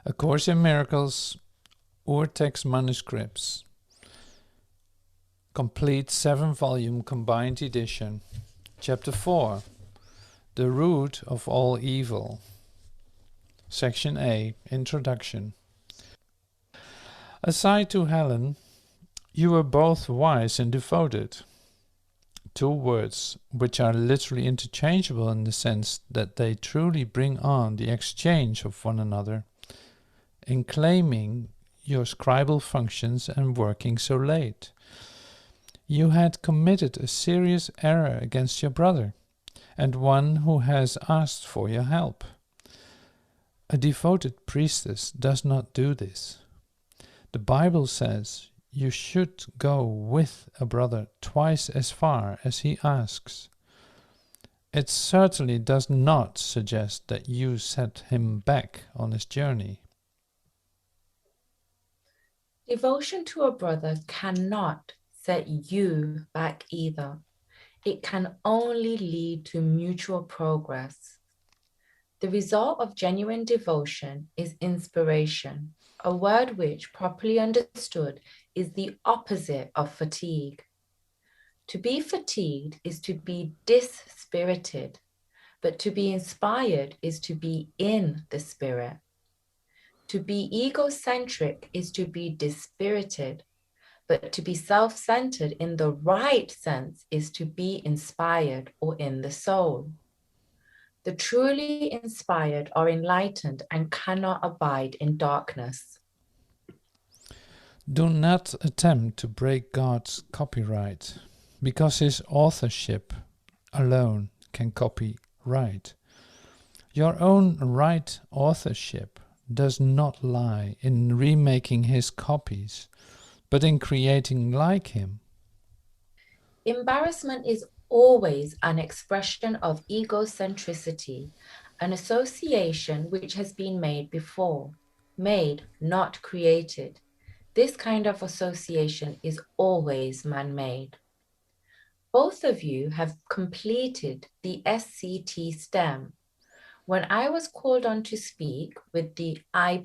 A Course in Miracles, Urtext Manuscripts, complete 7-volume combined edition, Chapter 4, The Root of All Evil, Section A, Introduction. Aside to Helen, you were both wise and devoted. 2 words which are literally interchangeable in the sense that they truly bring on the exchange of one another, in claiming your scribal functions and working so late. You had committed a serious error against your brother, and one who has asked for your help. A devoted priestess does not do this. The Bible says you should go with a brother twice as far as he asks. It certainly does not suggest that you set him back on his journey. Devotion to a brother cannot set you back either. It can only lead to mutual progress. The result of genuine devotion is inspiration, a word which, properly understood, is the opposite of fatigue. To be fatigued is to be dispirited, but to be inspired is to be in the spirit. To be egocentric is to be dispirited, but to be self-centered in the right sense is to be inspired or in the soul. The truly inspired are enlightened and cannot abide in darkness. Do not attempt to break God's copyright, because his authorship alone can copyright. Your own right authorship does not lie in remaking his copies, but in creating like him. Embarrassment is always an expression of egocentricity, an association which has been made before, made, not created. This kind of association is always man-made. Both of you have completed the SCT stem. When I was called on to speak with the I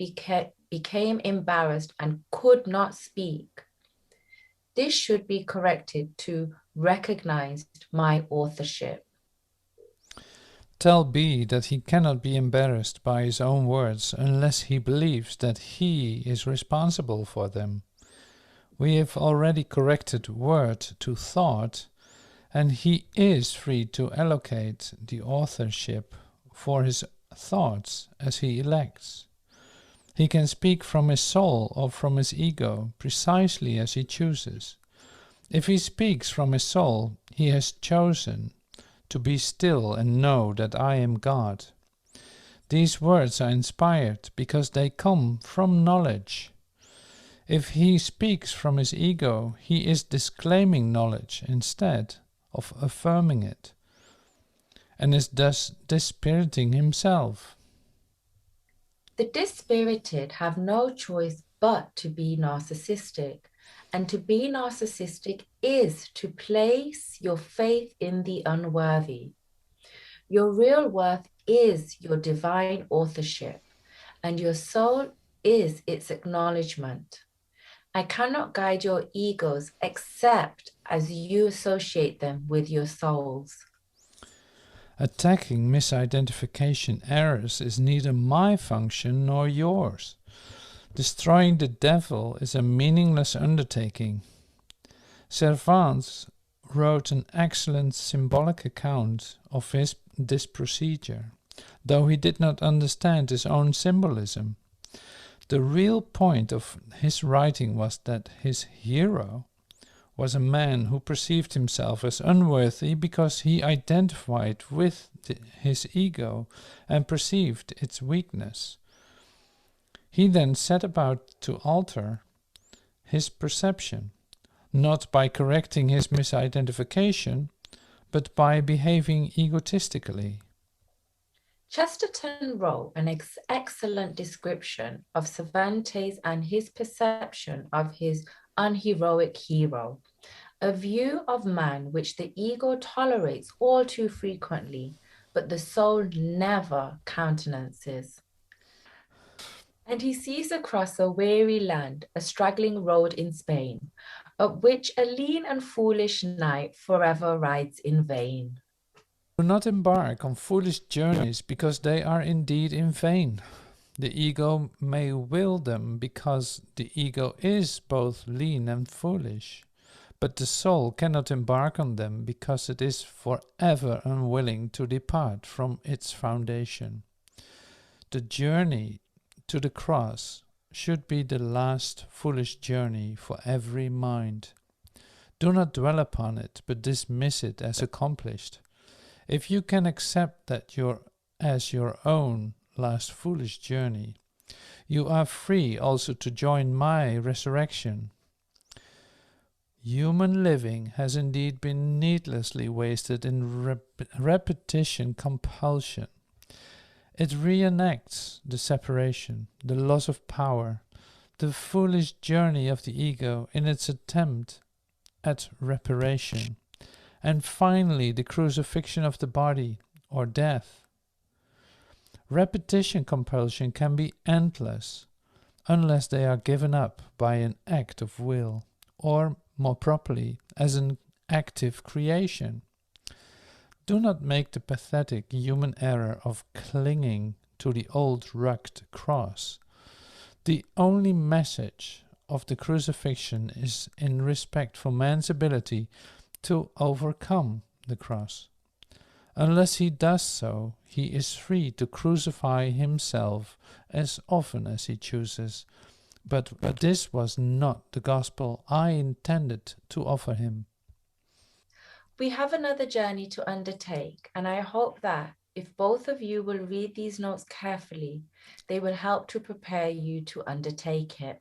became embarrassed and could not speak. This should be corrected to recognized my authorship. Tell B that he cannot be embarrassed by his own words unless he believes that he is responsible for them. We have already corrected word to thought, and he is free to allocate the authorship for his thoughts as he elects. He can speak from his soul or from his ego, precisely as he chooses. If he speaks from his soul, he has chosen to be still and know that I am God. These words are inspired because they come from knowledge. If he speaks from his ego, he is disclaiming knowledge instead of affirming it, and is thus dispiriting himself. The dispirited have no choice but to be narcissistic, and to be narcissistic is to place your faith in the unworthy. Your real worth is your divine authorship, and your soul is its acknowledgement. I cannot guide your egos except as you associate them with your souls. Attacking misidentification errors is neither my function nor yours. Destroying the devil is a meaningless undertaking. Cervantes wrote an excellent symbolic account of this procedure, though he did not understand his own symbolism. The real point of his writing was that his hero was a man who perceived himself as unworthy because he identified with his ego and perceived its weakness. He then set about to alter his perception, not by correcting his misidentification, but by behaving egotistically. Chesterton wrote an excellent description of Cervantes and his perception of his unheroic hero, a view of man which the ego tolerates all too frequently, but the soul never countenances. And he sees across a weary land a straggling road in Spain, up which a lean and foolish knight forever rides in vain. Do not embark on foolish journeys because they are indeed in vain. The ego may will them because the ego is both lean and foolish, but the soul cannot embark on them because it is forever unwilling to depart from its foundation. The journey to the cross should be the last foolish journey for every mind. Do not dwell upon it, but dismiss it as accomplished. If you can accept that as your own last foolish journey, you are free also to join my resurrection. Human living has indeed been needlessly wasted in repetition compulsion. It reenacts the separation, the loss of power, the foolish journey of the ego in its attempt at reparation, and finally the crucifixion of the body, or death. Repetition compulsion can be endless, unless they are given up by an act of will, or more properly, as an active creation. Do not make the pathetic human error of clinging to the old rugged cross. The only message of the crucifixion is in respect for man's ability to overcome the cross. Unless he does so, he is free to crucify himself as often as he chooses. But this was not the gospel I intended to offer him. We have another journey to undertake, and I hope that if both of you will read these notes carefully, they will help to prepare you to undertake it.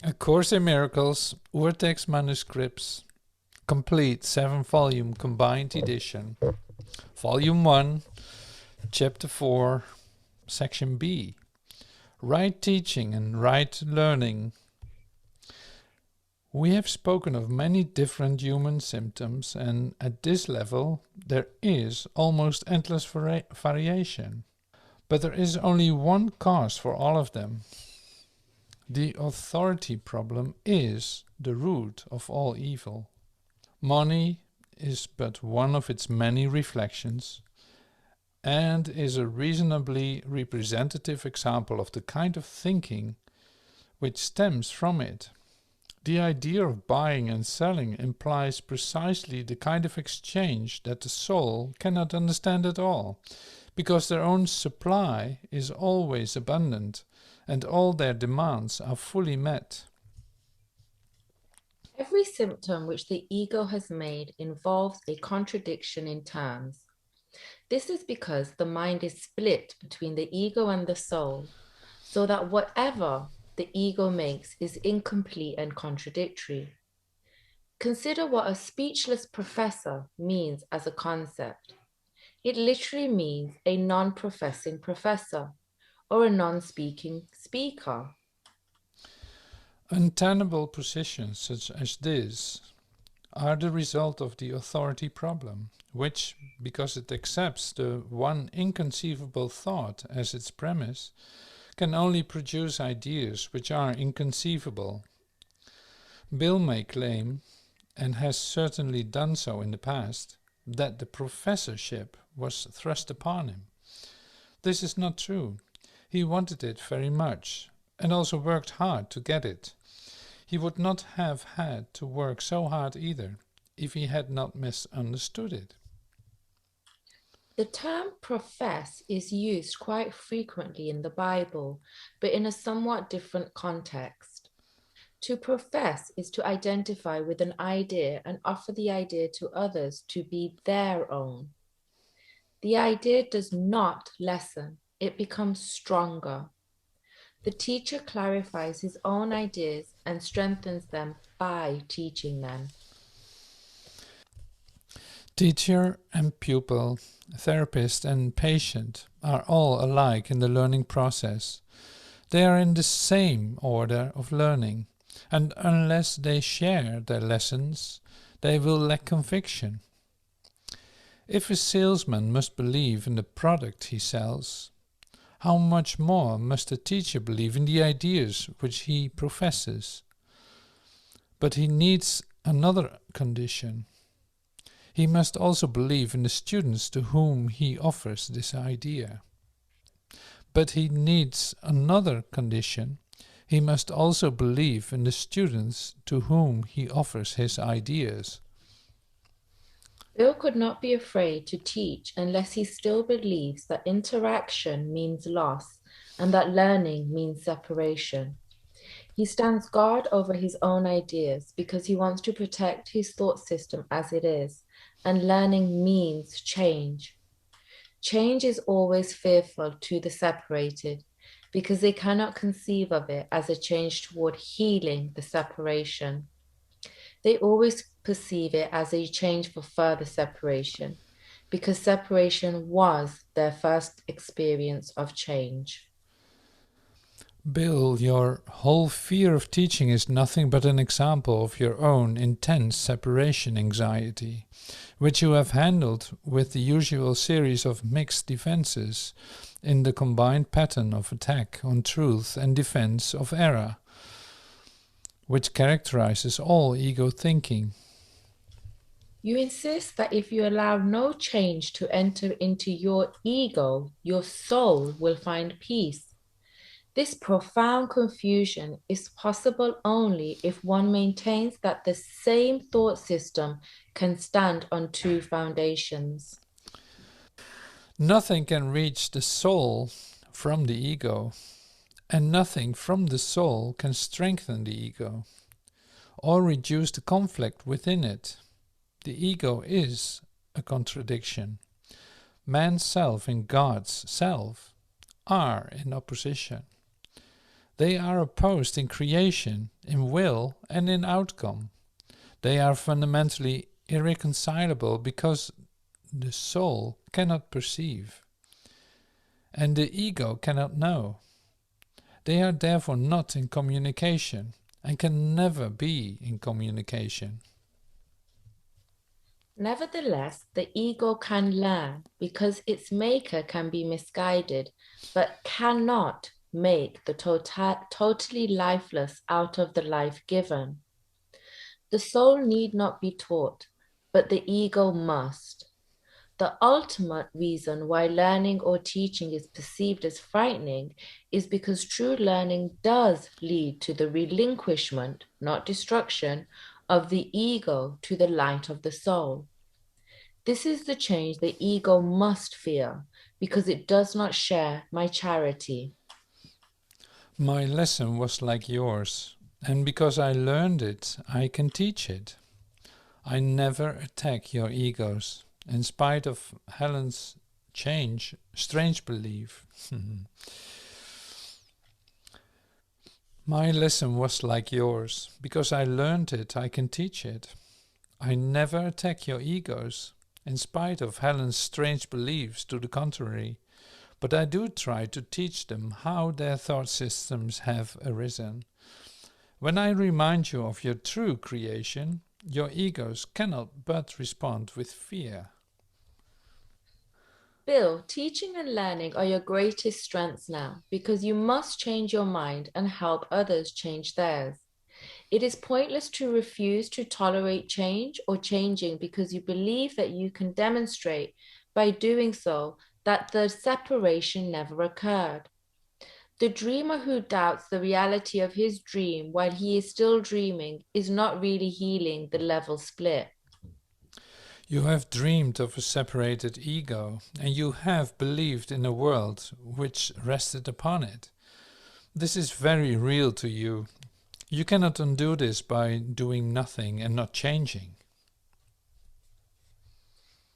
A Course in Miracles, Urtext Manuscripts, complete 7-volume combined edition, Volume 1, Chapter 4, Section B, Right Teaching and Right Learning. We have spoken of many different human symptoms, and at this level there is almost endless variation. But there is only one cause for all of them. The authority problem is the root of all evil. Money is but one of its many reflections, and is a reasonably representative example of the kind of thinking which stems from it. The idea of buying and selling implies precisely the kind of exchange that the soul cannot understand at all, because their own supply is always abundant, and all their demands are fully met. Every symptom which the ego has made involves a contradiction in terms. This is because the mind is split between the ego and the soul, so that whatever the ego makes is incomplete and contradictory. Consider what a speechless professor means as a concept. It literally means a non-professing professor, or a non-speaking speaker. Untenable positions such as this are the result of the authority problem, which, because it accepts the one inconceivable thought as its premise, can only produce ideas which are inconceivable. Bill may claim, and has certainly done so in the past, that the professorship was thrust upon him. This is not true. He wanted it very much, and also worked hard to get it. He would not have had to work so hard either, if he had not misunderstood it. The term profess is used quite frequently in the Bible, but in a somewhat different context. To profess is to identify with an idea and offer the idea to others to be their own. The idea does not lessen, it becomes stronger. The teacher clarifies his own ideas and strengthens them by teaching them. Teacher and pupil, therapist and patient are all alike in the learning process. They are in the same order of learning, and unless they share their lessons, they will lack conviction. If a salesman must believe in the product he sells, How much more must a teacher believe in the ideas which he professes? But he needs another condition. He must also believe in the students to whom he offers this idea. But he needs another condition. He must also believe in the students to whom he offers his ideas. Bill could not be afraid to teach unless he still believes that interaction means loss and that learning means separation. He stands guard over his own ideas because he wants to protect his thought system as it is, and learning means change. Change is always fearful to the separated because they cannot conceive of it as a change toward healing the separation. They always perceive it as a change for further separation because separation was their first experience of change. Bill, your whole fear of teaching is nothing but an example of your own intense separation anxiety, which you have handled with the usual series of mixed defenses in the combined pattern of attack on truth and defense of error, which characterizes all ego thinking. You insist that if you allow no change to enter into your ego, your soul will find peace. This profound confusion is possible only if one maintains that the same thought system can stand on two foundations. Nothing can reach the soul from the ego, and nothing from the soul can strengthen the ego or reduce the conflict within it. The ego is a contradiction. Man's self and God's self are in opposition. They are opposed in creation, in will, and in outcome. They are fundamentally irreconcilable because the soul cannot perceive, and the ego cannot know. They are therefore not in communication, and can never be in communication. Nevertheless, the ego can learn because its maker can be misguided, but cannot make the totally lifeless out of the life given. The soul need not be taught, but the ego must. The ultimate reason why learning or teaching is perceived as frightening is because true learning does lead to the relinquishment, not destruction, of the ego to the light of the soul. This is the change the ego must fear because it does not share my charity. My lesson was like yours, and because I learned it, I can teach it. I never attack your egos, in spite of Helen's strange belief. My lesson was like yours. Because I learned it, I can teach it. I never attack your egos, in spite of Helen's strange beliefs to the contrary, but I do try to teach them how their thought systems have arisen. When I remind you of your true creation, your egos cannot but respond with fear. Bill, teaching and learning are your greatest strengths now because you must change your mind and help others change theirs. It is pointless to refuse to tolerate change or changing because you believe that you can demonstrate by doing so that the separation never occurred. The dreamer who doubts the reality of his dream while he is still dreaming is not really healing the level split. You have dreamed of a separated ego, and you have believed in a world which rested upon it. This is very real to you. You cannot undo this by doing nothing and not changing.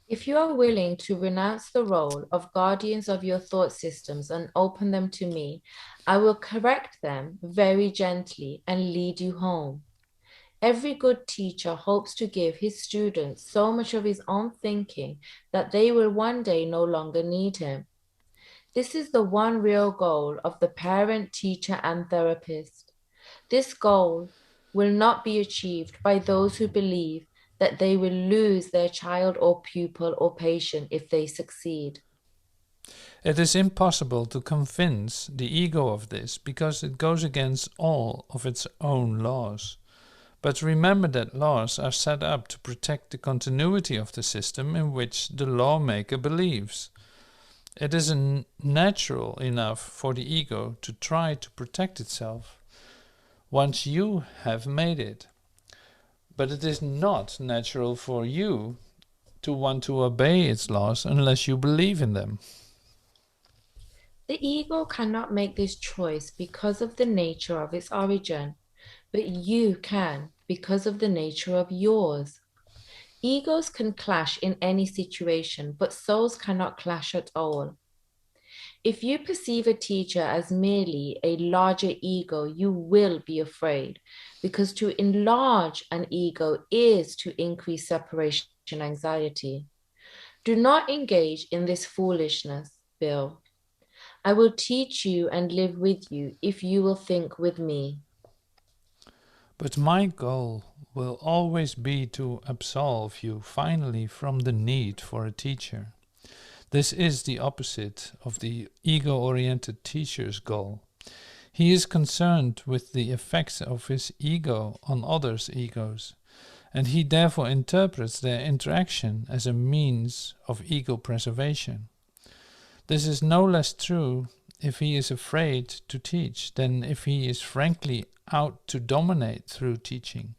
If you are willing to renounce the role of guardians of your thought systems and open them to me, I will correct them very gently and lead you home. Every good teacher hopes to give his students so much of his own thinking that they will one day no longer need him. This is the one real goal of the parent, teacher, and therapist. This goal will not be achieved by those who believe that they will lose their child or pupil or patient if they succeed. It is impossible to convince the ego of this because it goes against all of its own laws. But remember that laws are set up to protect the continuity of the system in which the lawmaker believes. It is natural enough for the ego to try to protect itself once you have made it. But it is not natural for you to want to obey its laws unless you believe in them. The ego cannot make this choice because of the nature of its origin, but you can because of the nature of yours. Egos can clash in any situation, but souls cannot clash at all. If you perceive a teacher as merely a larger ego, you will be afraid, because to enlarge an ego is to increase separation anxiety. Do not engage in this foolishness, Bill. I will teach you and live with you if you will think with me. But my goal will always be to absolve you finally from the need for a teacher. This is the opposite of the ego-oriented teacher's goal. He is concerned with the effects of his ego on others' egos, and he therefore interprets their interaction as a means of ego preservation. This is no less true if he is afraid to teach than if he is frankly out to dominate through teaching.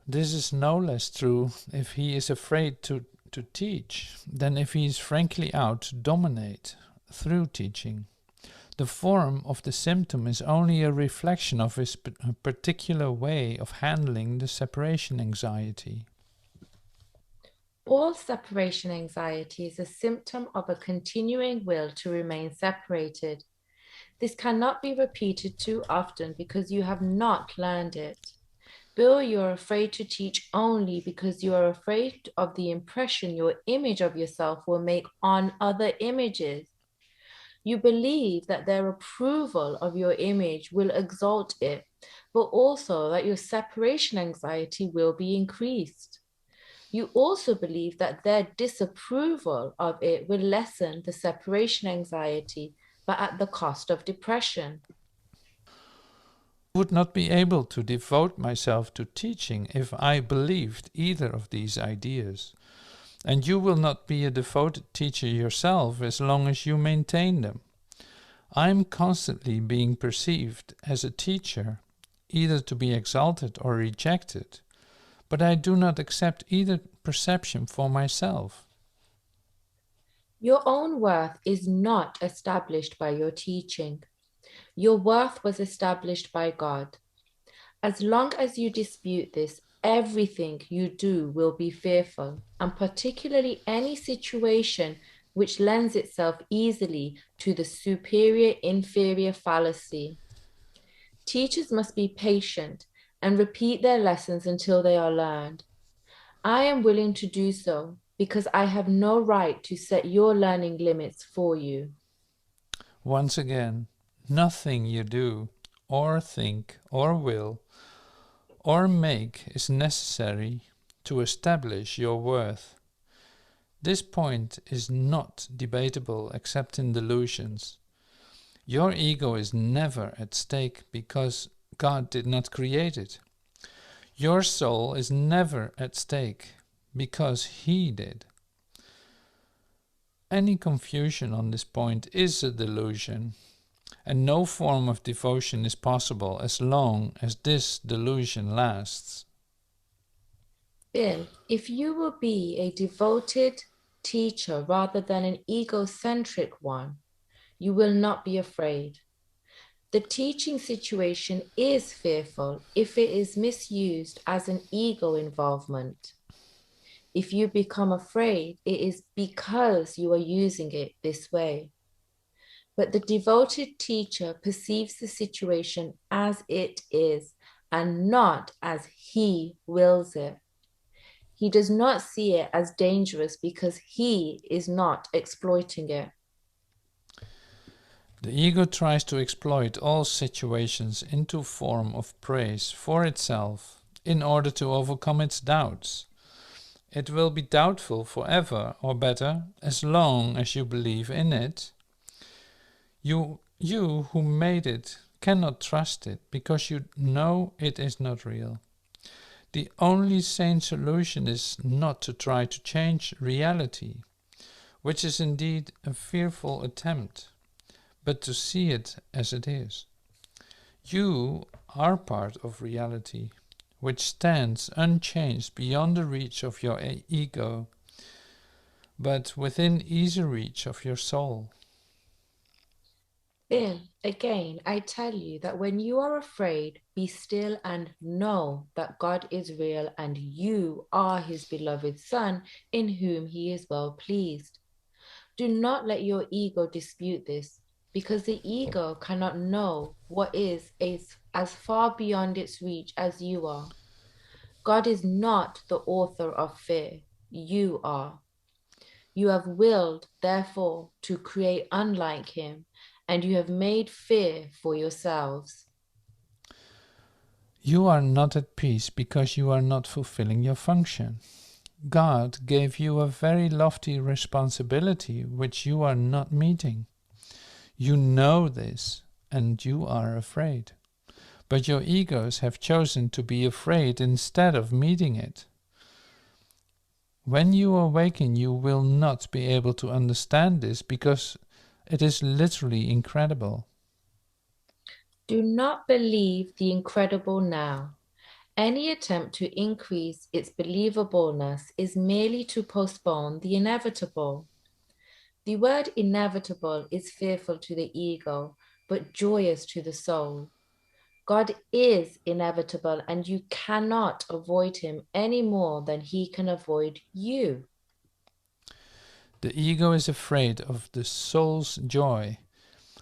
This is no less true if he is afraid to teach than if he is frankly out to dominate through teaching. The form of the symptom is only a reflection of his particular way of handling the separation anxiety. All separation anxiety is a symptom of a continuing will to remain separated. This cannot be repeated too often because you have not learned it. Bill, you are afraid to teach only because you are afraid of the impression your image of yourself will make on other images. You believe that their approval of your image will exalt it, but also that your separation anxiety will be increased. You also believe that their disapproval of it will lessen the separation anxiety, but at the cost of depression. I would not be able to devote myself to teaching if I believed either of these ideas. And you will not be a devoted teacher yourself as long as you maintain them. I am constantly being perceived as a teacher, either to be exalted or rejected, but I do not accept either perception for myself. Your own worth is not established by your teaching. Your worth was established by God. As long as you dispute this, everything you do will be fearful, and particularly any situation which lends itself easily to the superior-inferior fallacy. Teachers must be patient and repeat their lessons until they are learned. I am willing to do so because I have no right to set your learning limits for you. Once again, nothing you do, or think, or will, or make is necessary to establish your worth. This point is not debatable except in delusions. Your ego is never at stake because God did not create it. Your soul is never at stake because He did. Any confusion on this point is a delusion, and no form of devotion is possible as long as this delusion lasts. Bill, if you will be a devoted teacher rather than an egocentric one, you will not be afraid. The teaching situation is fearful if it is misused as an ego involvement. If you become afraid, it is because you are using it this way. But the devoted teacher perceives the situation as it is and not as he wills it. He does not see it as dangerous because he is not exploiting it. The ego tries to exploit all situations into form of praise for itself in order to overcome its doubts. It will be doubtful forever, or better, as long as you believe in it. You who made it cannot trust it, because you know it is not real. The only sane solution is not to try to change reality, which is indeed a fearful attempt, but to see it as it is. You are part of reality, which stands unchanged beyond the reach of your ego, but within easy reach of your soul. Bill, again, I tell you that when you are afraid, be still and know that God is real and you are his beloved Son, in whom he is well pleased. Do not let your ego dispute this, because the ego cannot know what is as far beyond its reach as you are. God is not the author of fear. You are. You have willed, therefore, to create unlike him, and you have made fear for yourselves. You are not at peace because you are not fulfilling your function. God gave you a very lofty responsibility which you are not meeting. You know this, and you are afraid. But your egos have chosen to be afraid instead of meeting it. When you awaken, you will not be able to understand this because it is literally incredible. Do not believe the incredible now. Any attempt to increase its believableness is merely to postpone the inevitable. The word inevitable is fearful to the ego, but joyous to the soul. God is inevitable, and you cannot avoid him any more than he can avoid you. The ego is afraid of the soul's joy,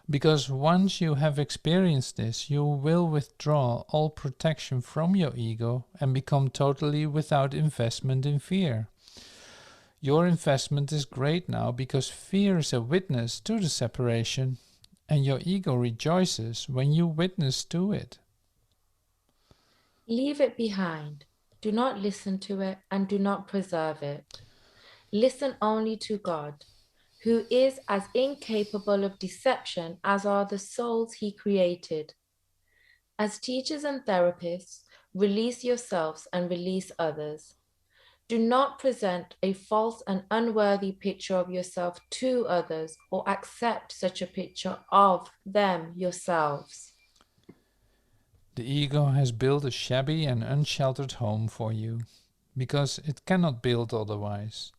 because once you have experienced this, you will withdraw all protection from your ego and become totally without investment in fear. Your investment is great now because fear is a witness to the separation, and your ego rejoices when you witness to it. Leave it behind. Do not listen to it and do not preserve it. Listen only to God, who is as incapable of deception as are the souls he created. As teachers and therapists, release yourselves and release others. Do not present a false and unworthy picture of yourself to others or accept such a picture of them yourselves. The ego has built a shabby and unsheltered home for you, because it cannot build otherwise.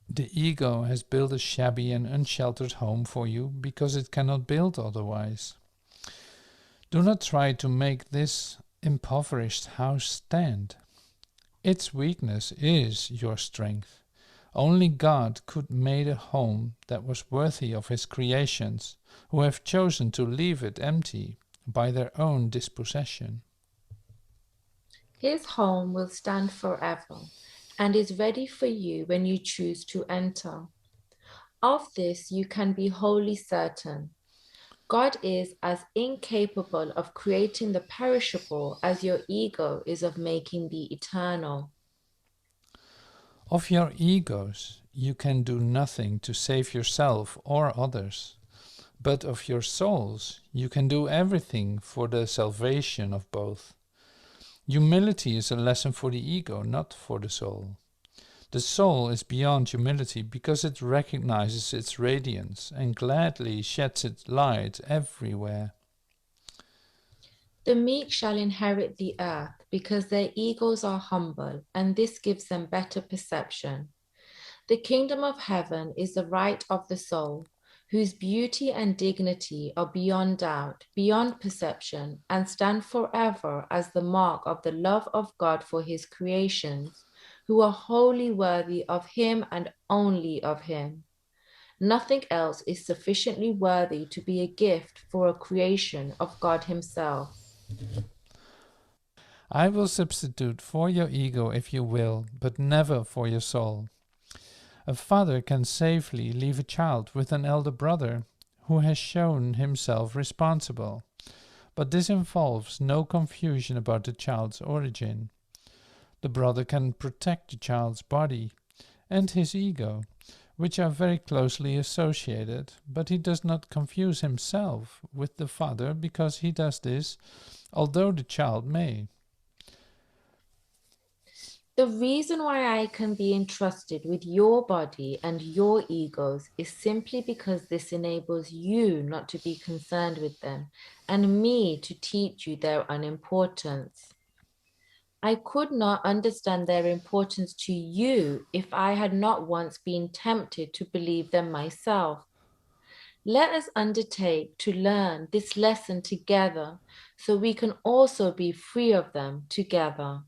The ego has built a shabby and unsheltered home for you because it cannot build otherwise. Do not try to make this impoverished house stand. Its weakness is your strength. Only God could make a home that was worthy of his creations, who have chosen to leave it empty by their own dispossession. His home will stand forever and is ready for you when you choose to enter. Of this you can be wholly certain. God is as incapable of creating the perishable as your ego is of making the eternal. Of your egos, you can do nothing to save yourself or others, but of your souls, you can do everything for the salvation of both. Humility is a lesson for the ego, not for the soul. The soul is beyond humility because it recognizes its radiance and gladly sheds its light everywhere. The meek shall inherit the earth because their egos are humble, and this gives them better perception. The kingdom of heaven is the right of the soul, whose beauty and dignity are beyond doubt, beyond perception, and stand forever as the mark of the love of God for his creations, who are wholly worthy of him and only of him. Nothing else is sufficiently worthy to be a gift for a creation of God himself. I will substitute for your ego if you will, but never for your soul. A father can safely leave a child with an elder brother who has shown himself responsible, but this involves no confusion about the child's origin. The brother can protect the child's body and his ego, which are very closely associated, but he does not confuse himself with the father because he does this, although the child may. The reason why I can be entrusted with your body and your egos is simply because this enables you not to be concerned with them and me to teach you their unimportance. I could not understand their importance to you if I had not once been tempted to believe them myself. Let us undertake to learn this lesson together so we can also be free of them together.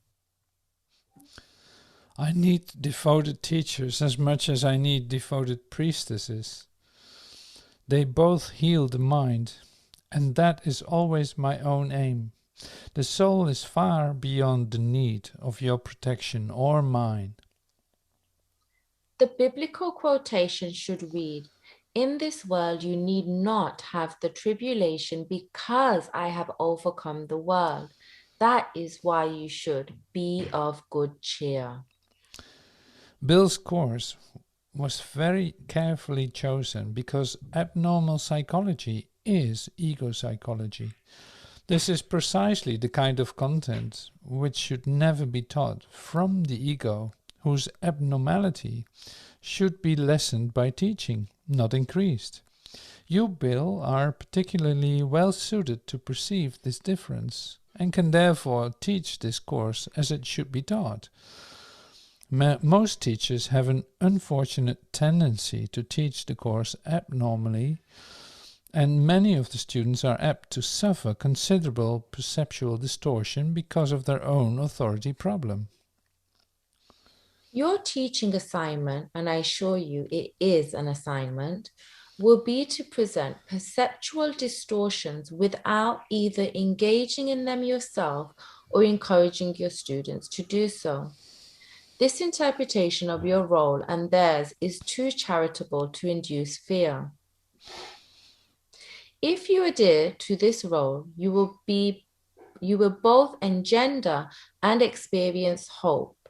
I need devoted teachers as much as I need devoted priestesses. They both heal the mind, and that is always my own aim. The soul is far beyond the need of your protection or mine. The biblical quotation should read, "In this world you need not have the tribulation because I have overcome the world. That is why you should be of good cheer." Bill's course was very carefully chosen because abnormal psychology is ego psychology. This is precisely the kind of content which should never be taught from the ego, whose abnormality should be lessened by teaching, not increased. You, Bill, are particularly well suited to perceive this difference and can therefore teach this course as it should be taught. Most teachers have an unfortunate tendency to teach the course abnormally, and many of the students are apt to suffer considerable perceptual distortion because of their own authority problem. Your teaching assignment, and I assure you it is an assignment, will be to present perceptual distortions without either engaging in them yourself or encouraging your students to do so. This interpretation of your role and theirs is too charitable to induce fear. If you adhere to this role, you will both engender and experience hope,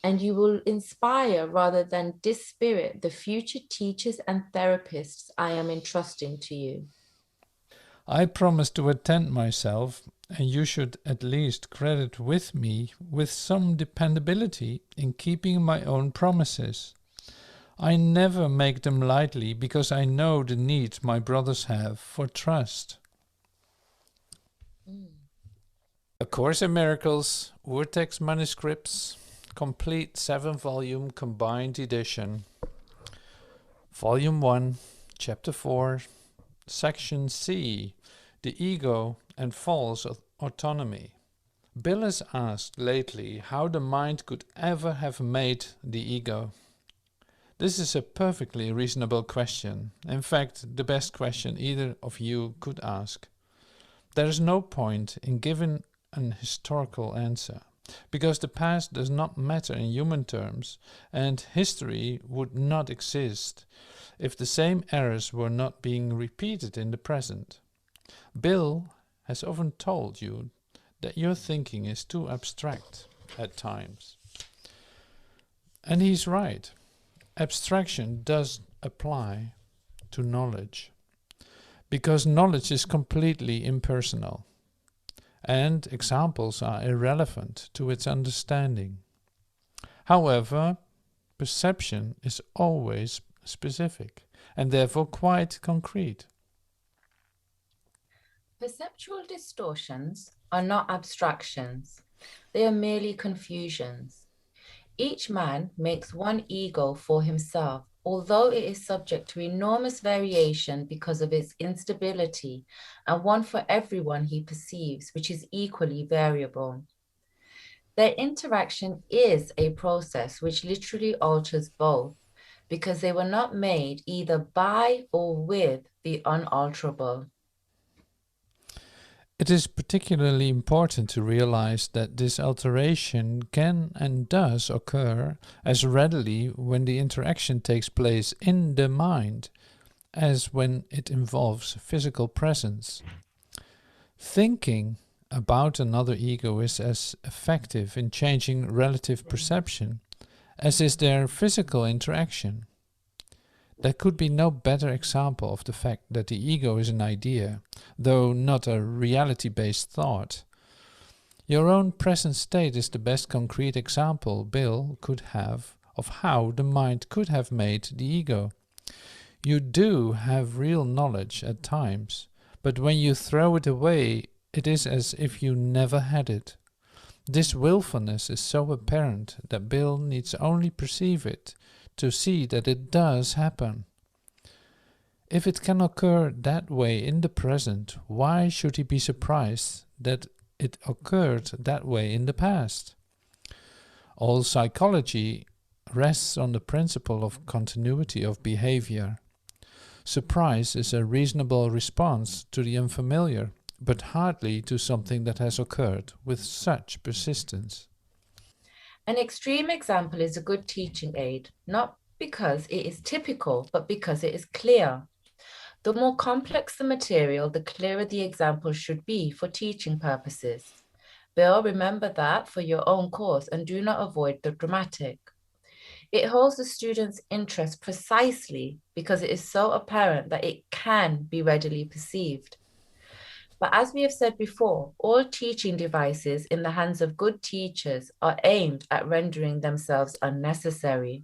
and you will inspire rather than dispirit the future teachers and therapists I am entrusting to you. I promise to attend myself, and you should at least credit with me with some dependability in keeping my own promises. I never make them lightly because I know the need my brothers have for trust. A Course in Miracles, Urtext Manuscripts, complete 7-volume combined edition. Volume 1, Chapter 4, Section C, The Ego and False Autonomy. Bill has asked lately how the mind could ever have made the ego. This is a perfectly reasonable question. In fact, the best question either of you could ask. There is no point in giving an historical answer, because the past does not matter in human terms, and history would not exist if the same errors were not being repeated in the present. Bill has often told you that your thinking is too abstract at times. And he's right. Abstraction does apply to knowledge, because knowledge is completely impersonal, and examples are irrelevant to its understanding. However, perception is always specific, and therefore quite concrete. Perceptual distortions are not abstractions. They are merely confusions. Each man makes one ego for himself, although it is subject to enormous variation because of its instability, and one for everyone he perceives, which is equally variable. Their interaction is a process which literally alters both, because they were not made either by or with the unalterable. It is particularly important to realize that this alteration can and does occur as readily when the interaction takes place in the mind as when it involves physical presence. Thinking about another ego is as effective in changing relative perception as is their physical interaction. There could be no better example of the fact that the ego is an idea, though not a reality-based thought. Your own present state is the best concrete example Bill could have of how the mind could have made the ego. You do have real knowledge at times, but when you throw it away, it is as if you never had it. This willfulness is so apparent that Bill needs only perceive it to see that it does happen. If it can occur that way in the present, why should he be surprised that it occurred that way in the past? All psychology rests on the principle of continuity of behavior. Surprise is a reasonable response to the unfamiliar, but hardly to something that has occurred with such persistence. An extreme example is a good teaching aid, not because it is typical, but because it is clear. The more complex the material, the clearer the example should be for teaching purposes. Bill, remember that for your own course and do not avoid the dramatic. It holds the student's interest precisely because it is so apparent that it can be readily perceived. But as we have said before, all teaching devices in the hands of good teachers are aimed at rendering themselves unnecessary.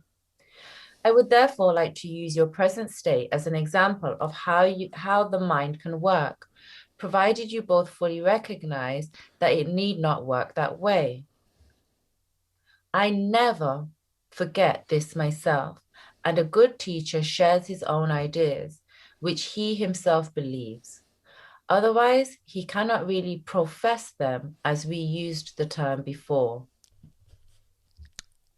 I would therefore like to use your present state as an example of how the mind can work, provided you both fully recognize that it need not work that way. I never forget this myself, and a good teacher shares his own ideas, which he himself believes. Otherwise, he cannot really profess them as we used the term before.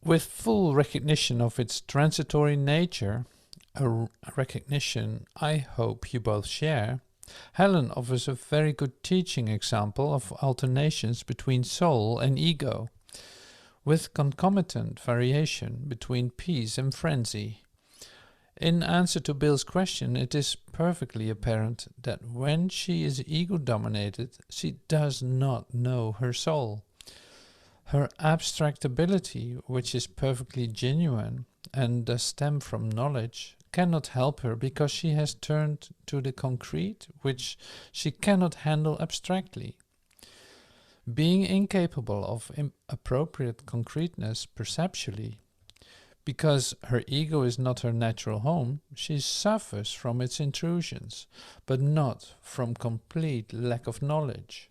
With full recognition of its transitory nature, a recognition I hope you both share, Helen offers a very good teaching example of alternations between soul and ego, with concomitant variation between peace and frenzy. In answer to Bill's question, it is perfectly apparent that when she is ego-dominated, she does not know her soul. Her abstract ability, which is perfectly genuine and does stem from knowledge, cannot help her because she has turned to the concrete, which she cannot handle abstractly. Being incapable of appropriate concreteness perceptually, because her ego is not her natural home, she suffers from its intrusions, but not from complete lack of knowledge.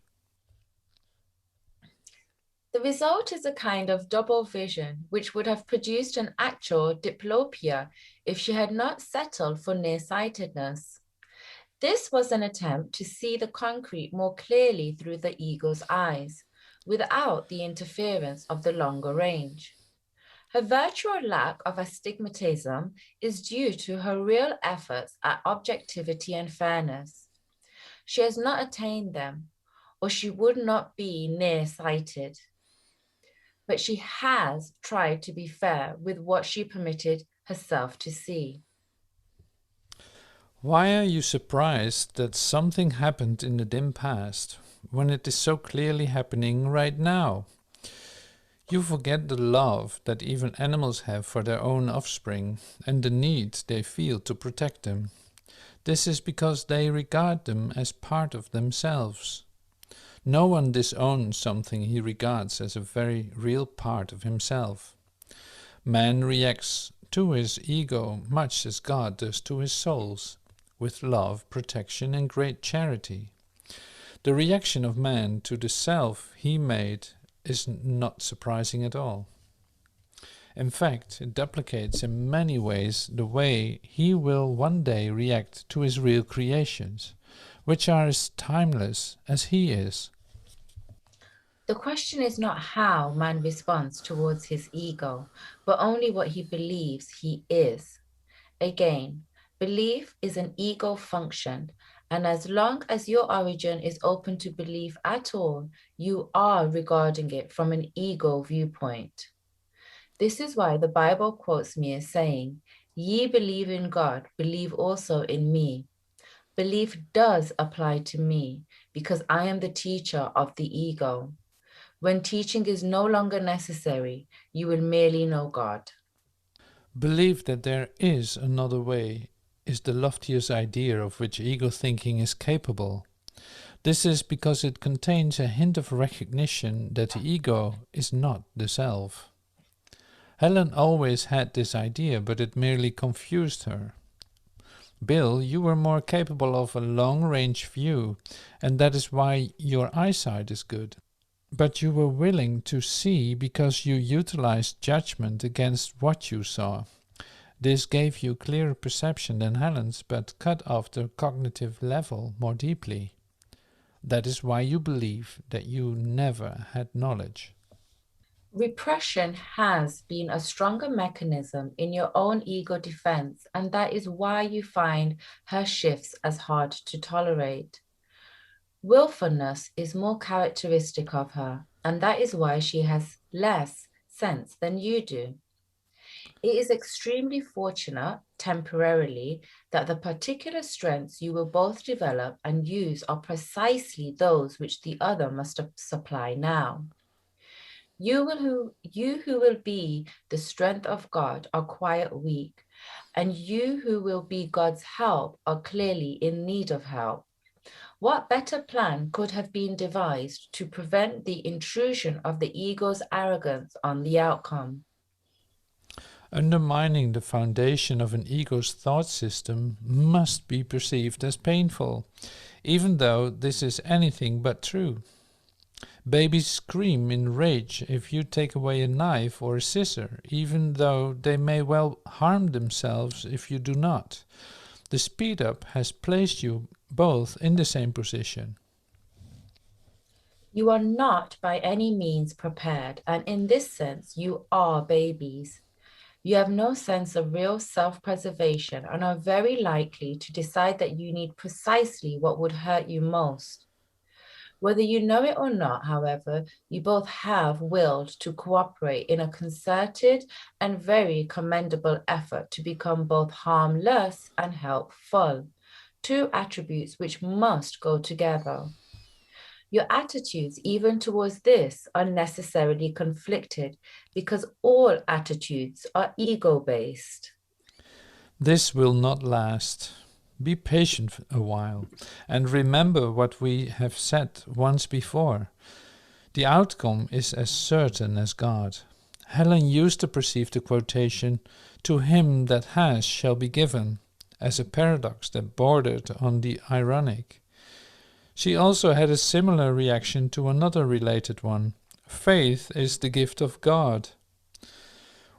The result is a kind of double vision, which would have produced an actual diplopia if she had not settled for nearsightedness. This was an attempt to see the concrete more clearly through the ego's eyes, without the interference of the longer range. Her virtual lack of astigmatism is due to her real efforts at objectivity and fairness. She has not attained them, or she would not be nearsighted. But she has tried to be fair with what she permitted herself to see. Why are you surprised that something happened in the dim past, when it is so clearly happening right now? You forget the love that even animals have for their own offspring, and the need they feel to protect them. This is because they regard them as part of themselves. No one disowns something he regards as a very real part of himself. Man reacts to his ego much as God does to his souls, with love, protection, and great charity. The reaction of man to the self he made is not surprising at all. In fact, it duplicates in many ways the way he will one day react to his real creations, which are as timeless as he is. The question is not how man responds towards his ego, but only what he believes he is. Again, belief is an ego function, and as long as your origin is open to belief at all, you are regarding it from an ego viewpoint. This is why the Bible quotes me as saying, "Ye believe in God, believe also in me." Belief does apply to me because I am the teacher of the ego. When teaching is no longer necessary, you will merely know God. Belief that there is another way is the loftiest idea of which ego thinking is capable. This is because it contains a hint of recognition that the ego is not the self. Helen always had this idea, but it merely confused her. Bill, you were more capable of a long-range view, and that is why your eyesight is good. But you were willing to see because you utilized judgment against what you saw. This gave you clearer perception than Helen's, but cut off the cognitive level more deeply. That is why you believe that you never had knowledge. Repression has been a stronger mechanism in your own ego defense, and that is why you find her shifts as hard to tolerate. Willfulness is more characteristic of her, and that is why she has less sense than you do. It is extremely fortunate, temporarily, that the particular strengths you will both develop and use are precisely those which the other must supply now. You who will be the strength of God are quite weak, and you who will be God's help are clearly in need of help. What better plan could have been devised to prevent the intrusion of the ego's arrogance on the outcome? Undermining the foundation of an ego's thought system must be perceived as painful, even though this is anything but true. Babies scream in rage if you take away a knife or a scissor, even though they may well harm themselves if you do not. The speed up has placed you both in the same position. You are not by any means prepared, and in this sense, you are babies. You have no sense of real self-preservation and are very likely to decide that you need precisely what would hurt you most. Whether you know it or not, however, you both have willed to cooperate in a concerted and very commendable effort to become both harmless and helpful, two attributes which must go together. Your attitudes, even towards this, are necessarily conflicted because all attitudes are ego-based. This will not last. Be patient a while, and remember what we have said once before. The outcome is as certain as God. Helen used to perceive the quotation, "To him that has shall be given," as a paradox that bordered on the ironic. She also had a similar reaction to another related one. Faith is the gift of God.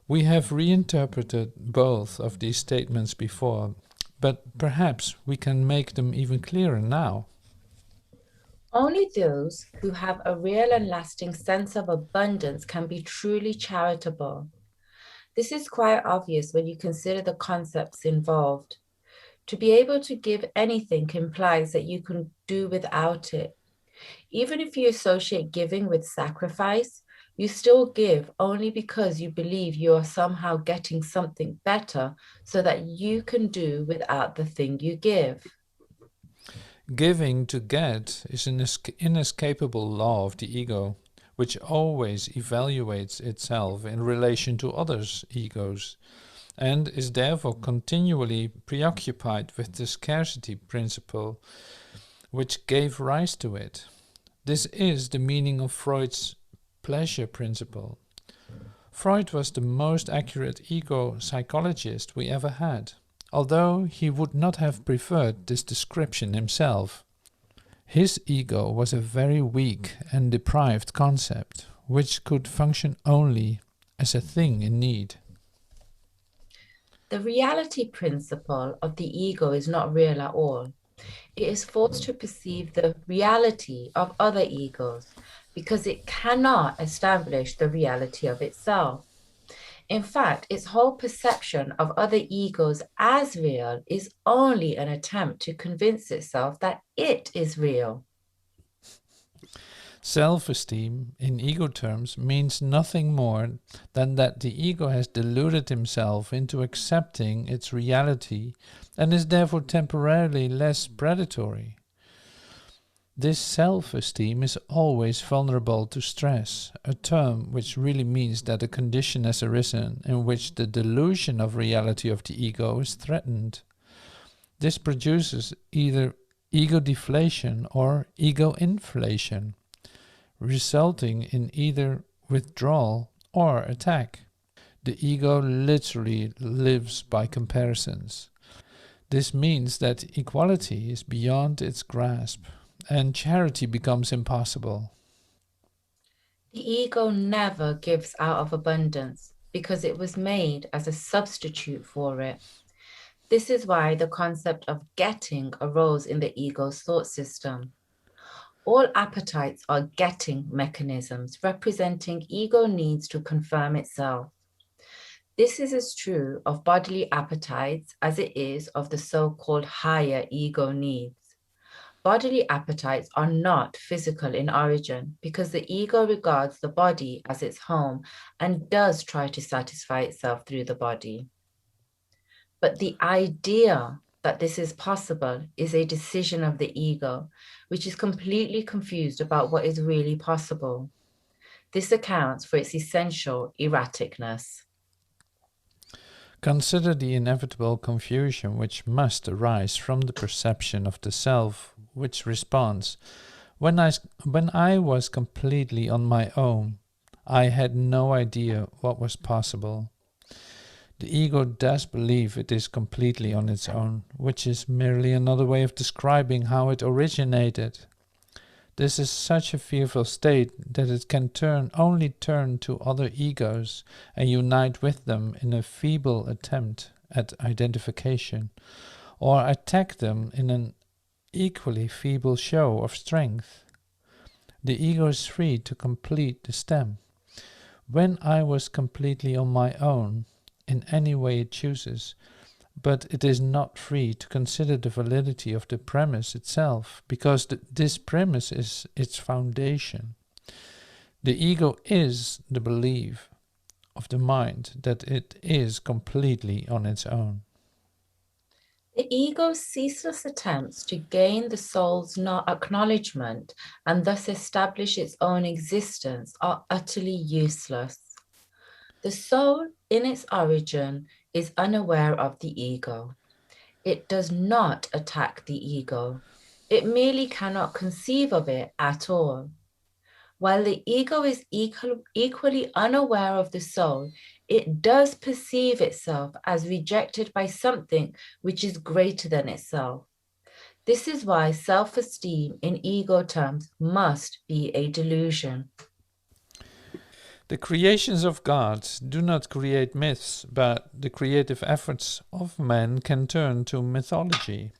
We have reinterpreted both of these statements before, but perhaps we can make them even clearer now. Only those who have a real and lasting sense of abundance can be truly charitable. This is quite obvious when you consider the concepts involved. To be able to give anything implies that you can do without it. Even if you associate giving with sacrifice, you still give only because you believe you are somehow getting something better so that you can do without the thing you give. Giving to get is an inescapable law of the ego, which always evaluates itself in relation to others' egos, and is therefore continually preoccupied with the scarcity principle which gave rise to it. This is the meaning of Freud's pleasure principle. Freud was the most accurate ego psychologist we ever had, although he would not have preferred this description himself. His ego was a very weak and deprived concept, which could function only as a thing in need. The reality principle of the ego is not real at all. It is forced to perceive the reality of other egos because it cannot establish the reality of itself. In fact, its whole perception of other egos as real is only an attempt to convince itself that it is real. Self-esteem, in ego terms, means nothing more than that the ego has deluded himself into accepting its reality and is therefore temporarily less predatory. This self-esteem is always vulnerable to stress, a term which really means that a condition has arisen in which the delusion of reality of the ego is threatened. This produces either ego deflation or ego inflation, resulting in either withdrawal or attack. The ego literally lives by comparisons. This means that equality is beyond its grasp, and charity becomes impossible. The ego never gives out of abundance because it was made as a substitute for it. This is why the concept of getting arose in the ego's thought system. All appetites are getting mechanisms representing ego needs to confirm itself. This is as true of bodily appetites as it is of the so-called higher ego needs. Bodily appetites are not physical in origin because the ego regards the body as its home and does try to satisfy itself through the body. But the idea that this is possible is a decision of the ego, which is completely confused about what is really possible. This accounts for its essential erraticness. Consider the inevitable confusion which must arise from the perception of the self, which responds, when I was completely on my own, I had no idea what was possible. The ego does believe it is completely on its own, which is merely another way of describing how it originated. This is such a fearful state that it can only turn to other egos and unite with them in a feeble attempt at identification, or attack them in an equally feeble show of strength. The ego is free to complete the stem. When I was completely on my own, in any way it chooses, but it is not free to consider the validity of the premise itself, because this premise is its foundation. The ego is the belief of the mind that it is completely on its own. The ego's ceaseless attempts to gain the soul's acknowledgement and thus establish its own existence are utterly useless. The soul, in its origin, is unaware of the ego. It does not attack the ego. It merely cannot conceive of it at all. While the ego is equally unaware of the soul, it does perceive itself as rejected by something which is greater than itself. This is why self-esteem in ego terms must be a delusion. The creations of God do not create myths, but the creative efforts of man can turn to mythology,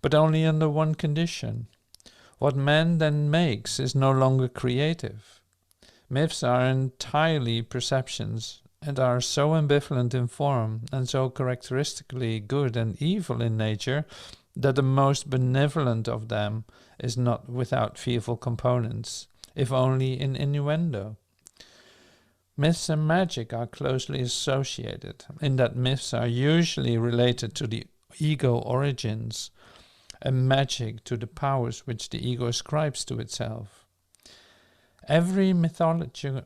but only under one condition. What man then makes is no longer creative. Myths are entirely perceptions and are so ambivalent in form and so characteristically good and evil in nature that the most benevolent of them is not without fearful components, if only in innuendo. Myths and magic are closely associated, in that myths are usually related to the ego origins, and magic to the powers which the ego ascribes to itself. Every mythological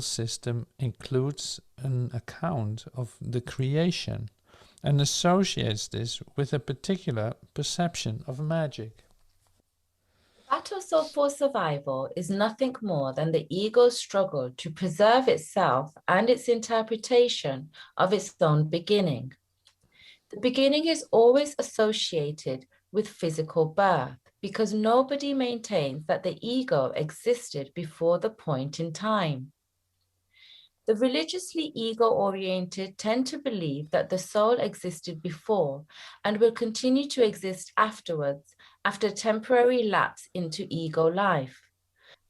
system includes an account of the creation and associates this with a particular perception of magic. Battle for survival is nothing more than the ego's struggle to preserve itself and its interpretation of its own beginning. The beginning is always associated with physical birth because nobody maintains that the ego existed before the point in time. The religiously ego-oriented tend to believe that the soul existed before and will continue to exist afterwards, after temporary lapse into ego life.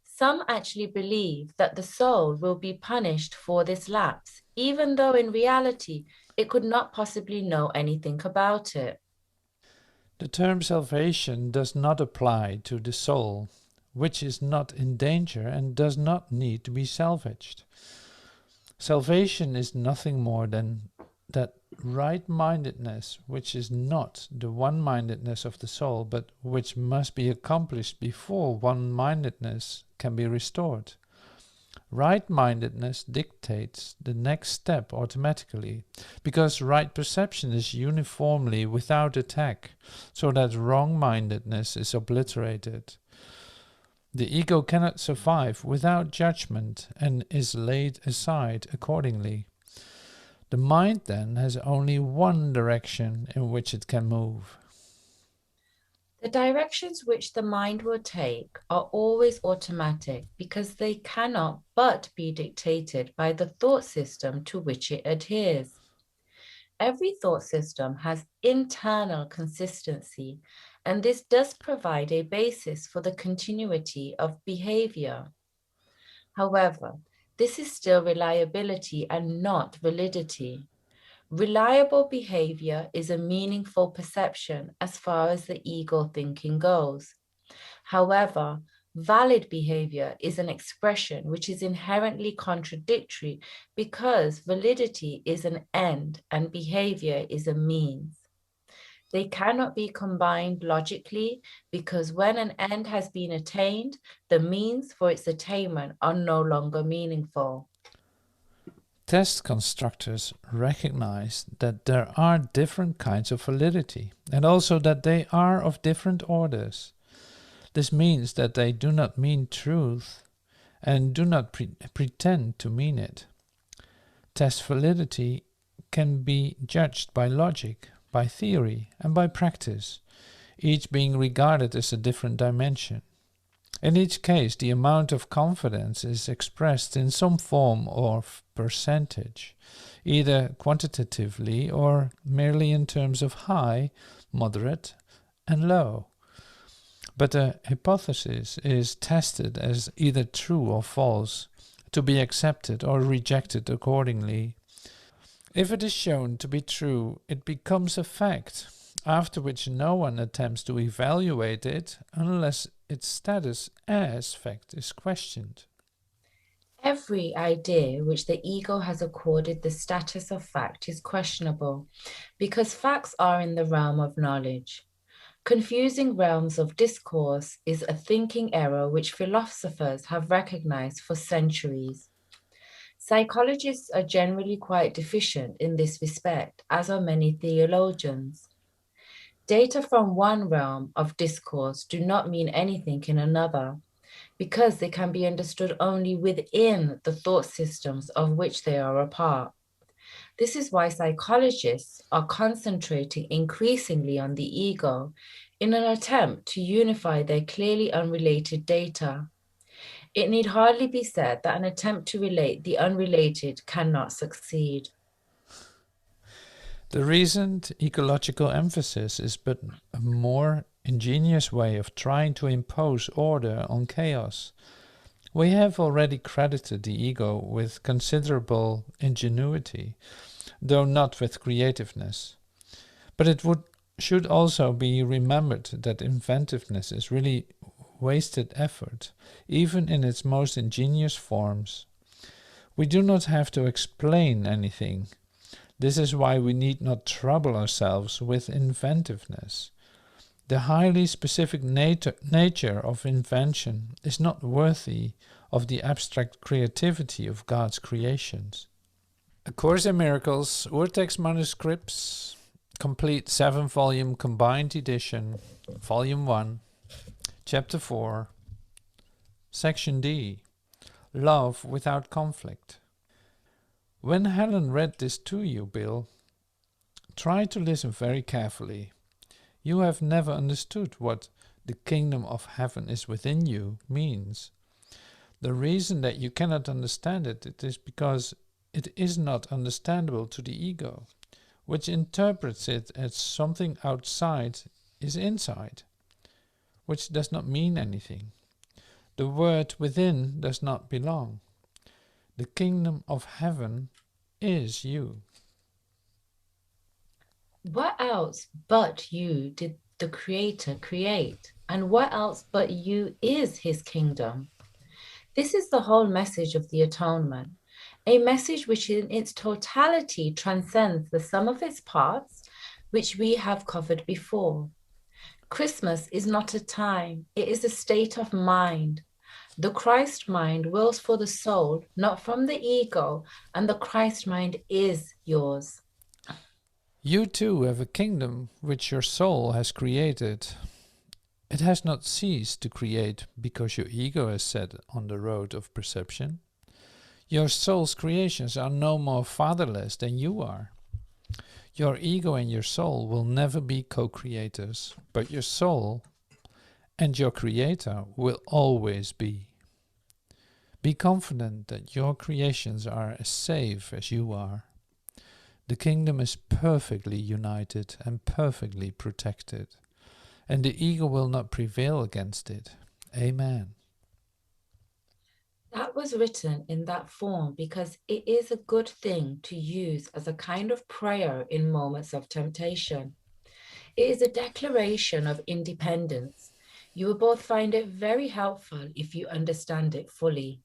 Some actually believe that the soul will be punished for this lapse, even though in reality it could not possibly know anything about it. The term salvation does not apply to the soul, which is not in danger and does not need to be salvaged. Salvation is nothing more than that right-mindedness, which is not the one-mindedness of the soul, but which must be accomplished before one-mindedness can be restored. Right-mindedness dictates the next step automatically, because right perception is uniformly without attack, so that wrong-mindedness is obliterated. The ego cannot survive without judgment and is laid aside accordingly. The mind then has only one direction in which it can move. The directions which the mind will take are always automatic because they cannot but be dictated by the thought system to which it adheres. Every thought system has internal consistency, and this does provide a basis for the continuity of behavior. However, this is still reliability and not validity. Reliable behavior is a meaningful perception as far as the ego thinking goes. However, valid behavior is an expression which is inherently contradictory because validity is an end and behavior is a means. They cannot be combined logically because when an end has been attained, the means for its attainment are no longer meaningful. Test constructors recognize that there are different kinds of validity, and also that they are of different orders. This means that they do not mean truth and do not pretend to mean it. Test validity can be judged by logic, by theory, and by practice, each being regarded as a different dimension. In each case, the amount of confidence is expressed in some form of percentage, either quantitatively or merely in terms of high, moderate, and low. But the hypothesis is tested as either true or false, to be accepted or rejected accordingly. If it is shown to be true, it becomes a fact, after which no one attempts to evaluate it unless its status as fact is questioned. Every idea which the ego has accorded the status of fact is questionable because facts are in the realm of knowledge. Confusing realms of discourse is a thinking error which philosophers have recognized for centuries. Psychologists are generally quite deficient in this respect, as are many theologians. Data from one realm of discourse do not mean anything in another, because they can be understood only within the thought systems of which they are a part. This is why psychologists are concentrating increasingly on the ego in an attempt to unify their clearly unrelated data. It need hardly be said that an attempt to relate the unrelated cannot succeed. The recent ecological emphasis is but a more ingenious way of trying to impose order on chaos. We have already credited the ego with considerable ingenuity, though not with creativeness. But it should also be remembered that inventiveness is really wasted effort, even in its most ingenious forms. We do not have to explain anything. This is why we need not trouble ourselves with inventiveness. The highly specific nature of invention is not worthy of the abstract creativity of God's creations. A Course in Miracles, Urtext Manuscripts, complete 7-volume combined edition, Volume 1, Chapter 4, Section D, Love Without Conflict. When Helen read this to you, Bill, try to listen very carefully. You have never understood what the kingdom of heaven is within you means. The reason that you cannot understand it is because it is not understandable to the ego, which interprets it as something outside is inside, which does not mean anything. The word within does not belong. The kingdom of heaven is you. What else but you did the Creator create? And what else but you is his kingdom? This is the whole message of the atonement. a message which in its totality transcends the sum of its parts, which we have covered before. Christmas is not a time, it is a state of mind. The Christ mind wills for the soul, not from the ego, and the Christ mind is yours. You too have a kingdom which your soul has created. It has not ceased to create because your ego is set on the road of perception. Your soul's creations are no more fatherless than you are. Your ego and your soul will never be co-creators, but your soul and your creator will always be. Be confident that your creations are as safe as you are. The kingdom is perfectly united and perfectly protected, and the ego will not prevail against it. Amen. That was written in that form because it is a good thing to use as a kind of prayer in moments of temptation. It is a declaration of independence. You will both find it very helpful if you understand it fully.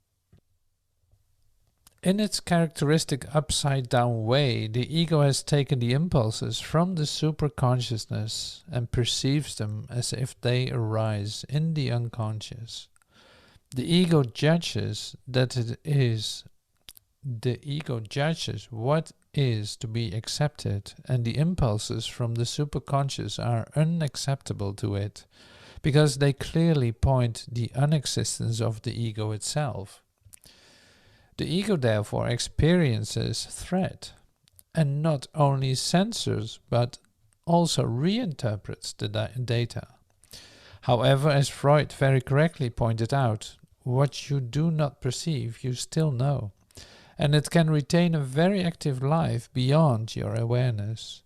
In its characteristic upside-down way, the ego has taken the impulses from the superconsciousness and perceives them as if they arise in the unconscious. The ego judges that it is. The ego judges what is to be accepted, and the impulses from the superconscious are unacceptable to it, because they clearly point the unexistence of the ego itself. The ego therefore experiences threat, and not only censors but also reinterprets the data. However, as Freud very correctly pointed out, what you do not perceive you still know, and it can retain a very active life beyond your awareness.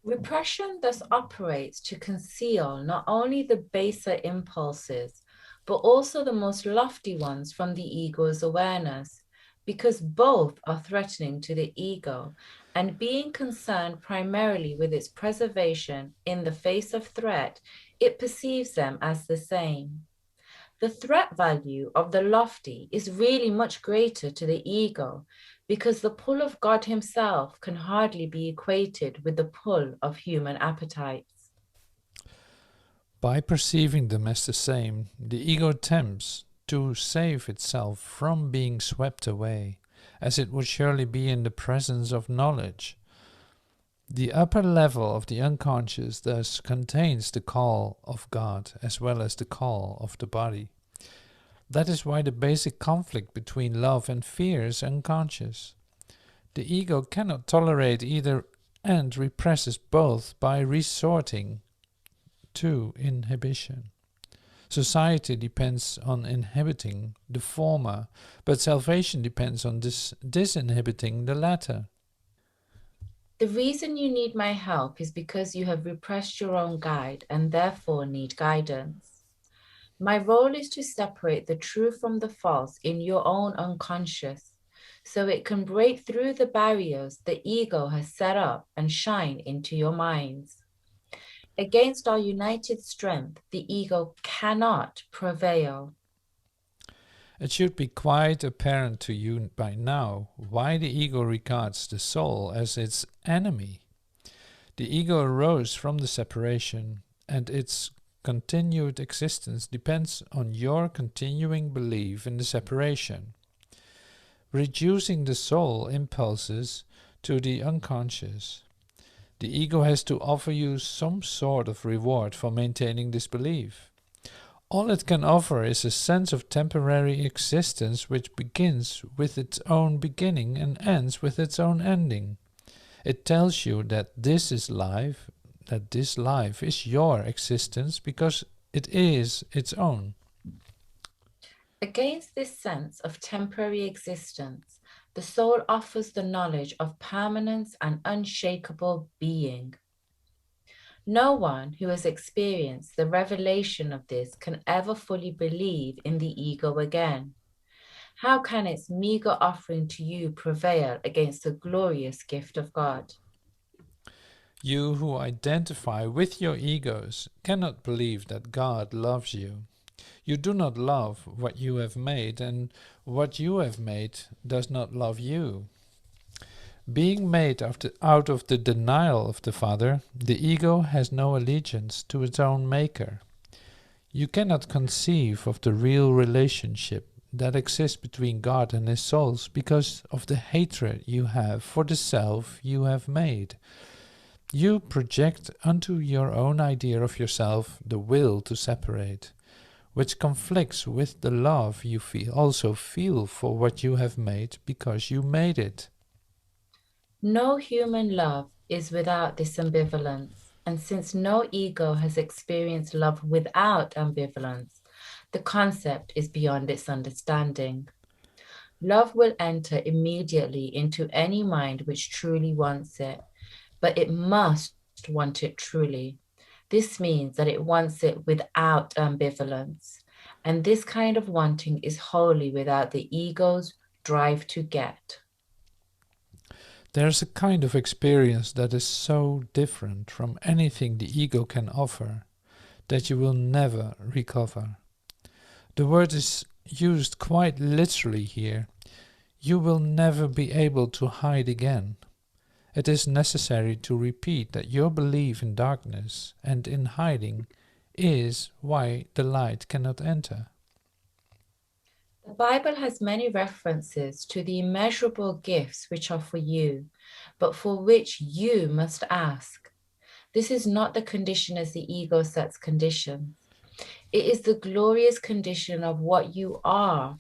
Repression thus operates to conceal not only the baser impulses, but also the most lofty ones from the ego's awareness, because both are threatening to the ego, and being concerned primarily with its preservation in the face of threat, it perceives them as the same. The threat value of the lofty is really much greater to the ego, because the pull of God himself can hardly be equated with the pull of human appetites. By perceiving them as the same, the ego attempts to save itself from being swept away, as it would surely be in the presence of knowledge. The upper level of the unconscious thus contains the call of God as well as the call of the body. That is why the basic conflict between love and fear is unconscious. The ego cannot tolerate either and represses both by resorting to inhibition. Society depends on inhibiting the former, but salvation depends on disinhibiting the latter. The reason you need my help is because you have repressed your own guide and therefore need guidance. My role is to separate the true from the false in your own unconscious, so it can break through the barriers the ego has set up and shine into your minds. Against our united strength, the ego cannot prevail. It should be quite apparent to you by now why the ego regards the soul as its enemy. The ego arose from the separation, and its continued existence depends on your continuing belief in the separation. Reducing the soul impulses to the unconscious, the ego has to offer you some sort of reward for maintaining this belief. All it can offer is a sense of temporary existence which begins with its own beginning and ends with its own ending. It tells you that this life is your existence because it is its own. Against this sense of temporary existence, the soul offers the knowledge of permanence and unshakable being. No one who has experienced the revelation of this can ever fully believe in the ego again. How can its meager offering to you prevail against the glorious gift of God? You who identify with your egos cannot believe that God loves you. You do not love what you have made, and what you have made does not love you. Being made out of the denial of the Father, the ego has no allegiance to its own maker. You cannot conceive of the real relationship that exists between God and his souls because of the hatred you have for the self you have made. You project unto your own idea of yourself the will to separate, which conflicts with the love you also feel for what you have made because you made it. No human love is without this ambivalence, and since no ego has experienced love without ambivalence, the concept is beyond its understanding. Love will enter immediately into any mind which truly wants it, but it must want it truly. This means that it wants it without ambivalence, and this kind of wanting is wholly without the ego's drive to get. There's a kind of experience that is so different from anything the ego can offer that you will never recover. The word is used quite literally here. You will never be able to hide again. It is necessary to repeat that your belief in darkness and in hiding is why the light cannot enter. The Bible has many references to the immeasurable gifts which are for you, but for which you must ask. This is not the condition as the ego sets conditions. It is the glorious condition of what you are.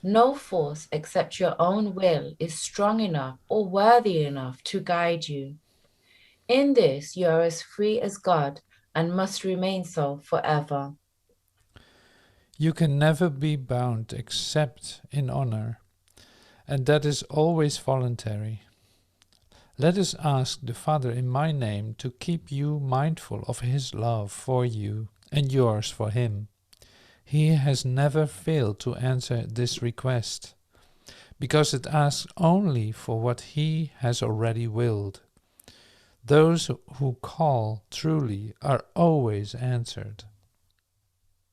No force except your own will is strong enough or worthy enough to guide you. In this, you are as free as God and must remain so forever. You can never be bound except in honor, and that is always voluntary. Let us ask the Father in my name to keep you mindful of his love for you and yours for him. He has never failed to answer this request, because it asks only for what he has already willed. Those who call truly are always answered.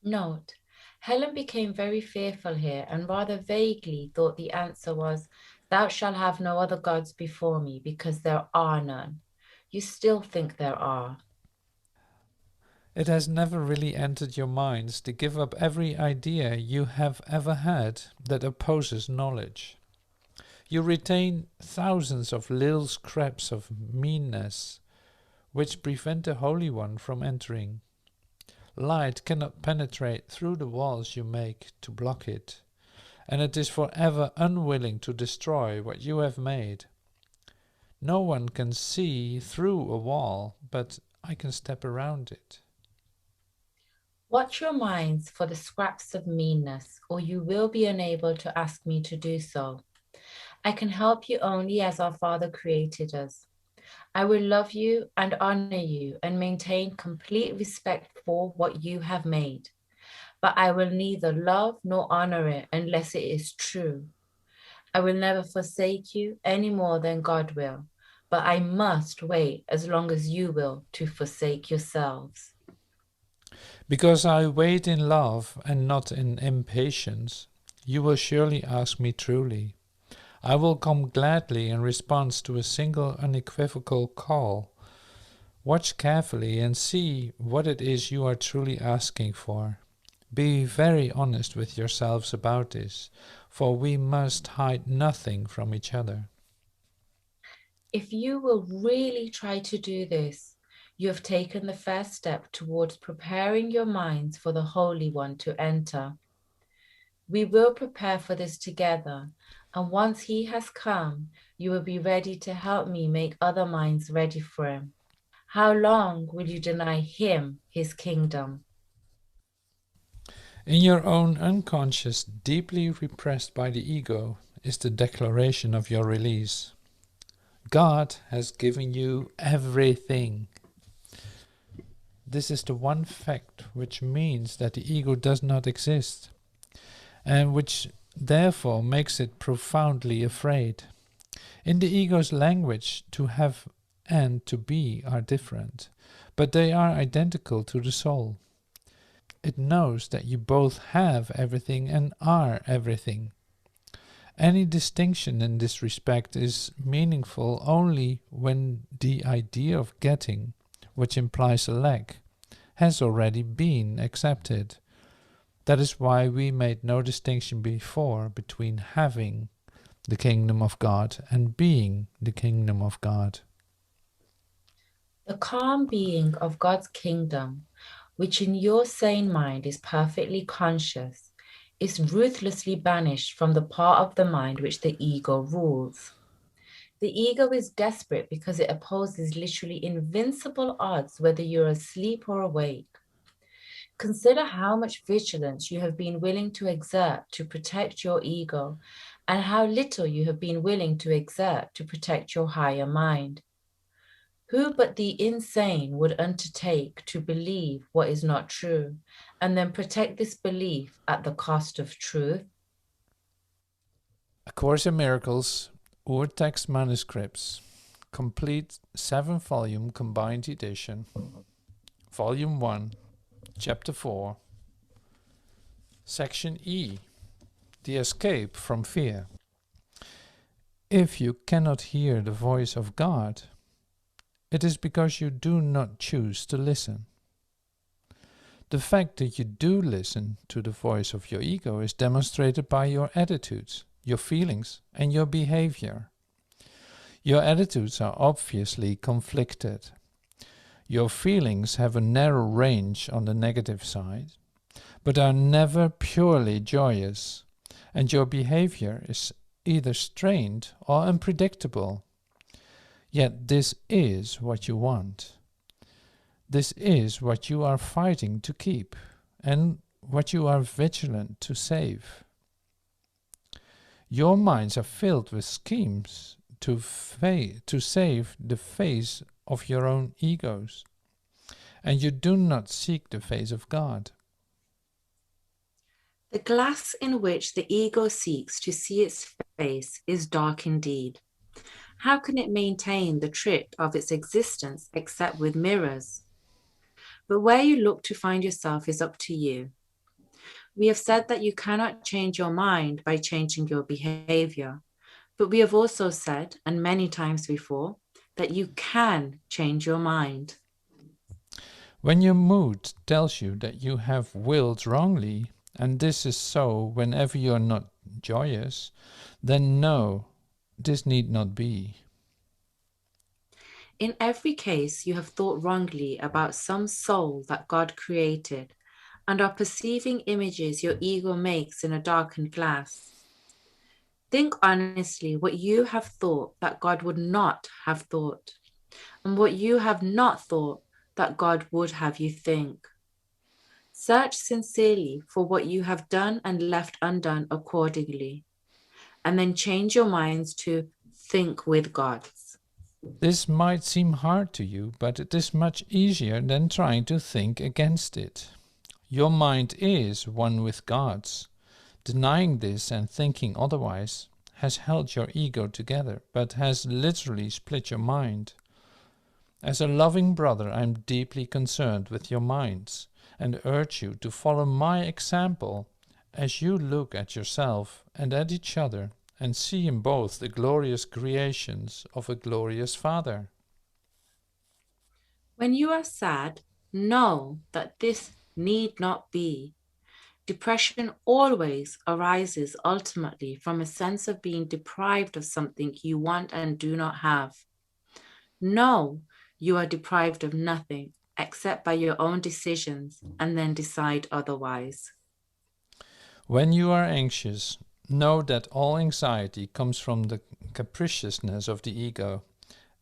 Note, Helen became very fearful here and rather vaguely thought the answer was, "Thou shalt have no other gods before me, because there are none." You still think there are. It has never really entered your minds to give up every idea you have ever had that opposes knowledge. You retain thousands of little scraps of meanness which prevent the Holy One from entering. Light cannot penetrate through the walls you make to block it, and it is forever unwilling to destroy what you have made. No one can see through a wall, but I can step around it. Watch your minds for the scraps of meanness, or you will be unable to ask me to do so. I can help you only as our Father created us. I will love you and honor you and maintain complete respect for what you have made. But I will neither love nor honor it unless it is true. I will never forsake you any more than God will, but I must wait as long as you will to forsake yourselves. Because I wait in love and not in impatience, you will surely ask me truly. I will come gladly in response to a single unequivocal call. Watch carefully and see what it is you are truly asking for. Be very honest with yourselves about this, for we must hide nothing from each other. If you will really try to do this, you have taken the first step towards preparing your minds for the Holy One to enter. We will prepare for this together, and once he has come, you will be ready to help me make other minds ready for him. How long will you deny him his kingdom? In your own unconscious, deeply repressed by the ego, is the declaration of your release. God has given you everything. This is the one fact which means that the ego does not exist, and which therefore makes it profoundly afraid. In the ego's language, to have and to be are different, but they are identical to the soul. It knows that you both have everything and are everything. Any distinction in this respect is meaningful only when the idea of getting, which implies a lack, has already been accepted. That is why we made no distinction before between having the kingdom of God and being the kingdom of God. The calm being of God's kingdom, which in your sane mind is perfectly conscious, is ruthlessly banished from the part of the mind which the ego rules. The ego is desperate because it opposes literally invincible odds whether you're asleep or awake. Consider how much vigilance you have been willing to exert to protect your ego, and how little you have been willing to exert to protect your higher mind. Who but the insane would undertake to believe what is not true, and then protect this belief at the cost of truth? A Course in Miracles, Urtext Manuscripts, complete 7-volume combined edition, Volume 1, Chapter 4, Section E, The Escape from Fear. If you cannot hear the voice of God, it is because you do not choose to listen. The fact that you do listen to the voice of your ego is demonstrated by your attitudes, your feelings, and your behavior. Your attitudes are obviously conflicted. Your feelings have a narrow range on the negative side, but are never purely joyous, and your behavior is either strained or unpredictable. Yet this is what you want. This is what you are fighting to keep, and what you are vigilant to save. Your minds are filled with schemes to save the face of your own egos, and you do not seek the face of God. The glass in which the ego seeks to see its face is dark indeed. How can it maintain the trick of its existence except with mirrors? But where you look to find yourself is up to you. We have said that you cannot change your mind by changing your behavior, but we have also said, and many times before, that you can change your mind. When your mood tells you that you have willed wrongly, and this is so whenever you are not joyous, then no, this need not be. In every case, you have thought wrongly about some soul that God created, and are perceiving images your ego makes in a darkened glass. Think honestly what you have thought that God would not have thought, and what you have not thought that God would have you think. Search sincerely for what you have done and left undone accordingly, and then change your minds to think with God. This might seem hard to you, but it is much easier than trying to think against it. Your mind is one with God's. Denying this and thinking otherwise has held your ego together, but has literally split your mind. As a loving brother, I am deeply concerned with your minds, and urge you to follow my example as you look at yourself and at each other, and see in both the glorious creations of a glorious Father. When you are sad, know that this need not be. Depression always arises ultimately from a sense of being deprived of something you want and do not have. Know you are deprived of nothing except by your own decisions, and then decide otherwise. When you are anxious, know that all anxiety comes from the capriciousness of the ego,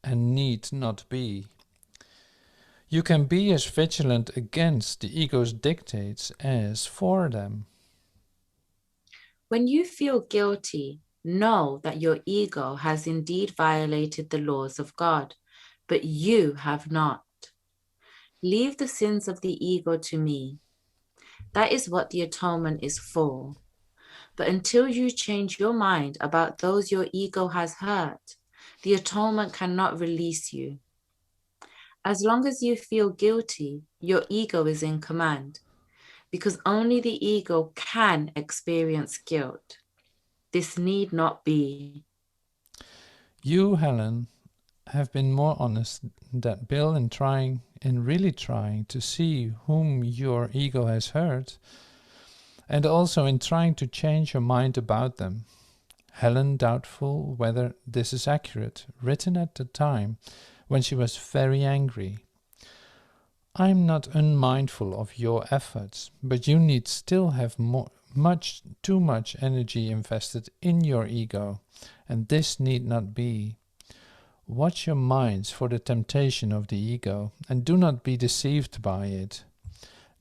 and need not be. You can be as vigilant against the ego's dictates as for them. When you feel guilty, know that your ego has indeed violated the laws of God, but you have not. Leave the sins of the ego to me. That is what the atonement is for. But until you change your mind about those your ego has hurt, the atonement cannot release you. As long as you feel guilty, your ego is in command. because only the ego can experience guilt. This need not be. You, Helen, have been more honest than Bill in really trying to see whom your ego has hurt, and also in trying to change your mind about them. Helen doubtful whether this is accurate, written at the time when she was very angry. I'm not unmindful of your efforts, but you need still have too much energy invested in your ego, and this need not be. Watch your minds for the temptation of the ego, and do not be deceived by it.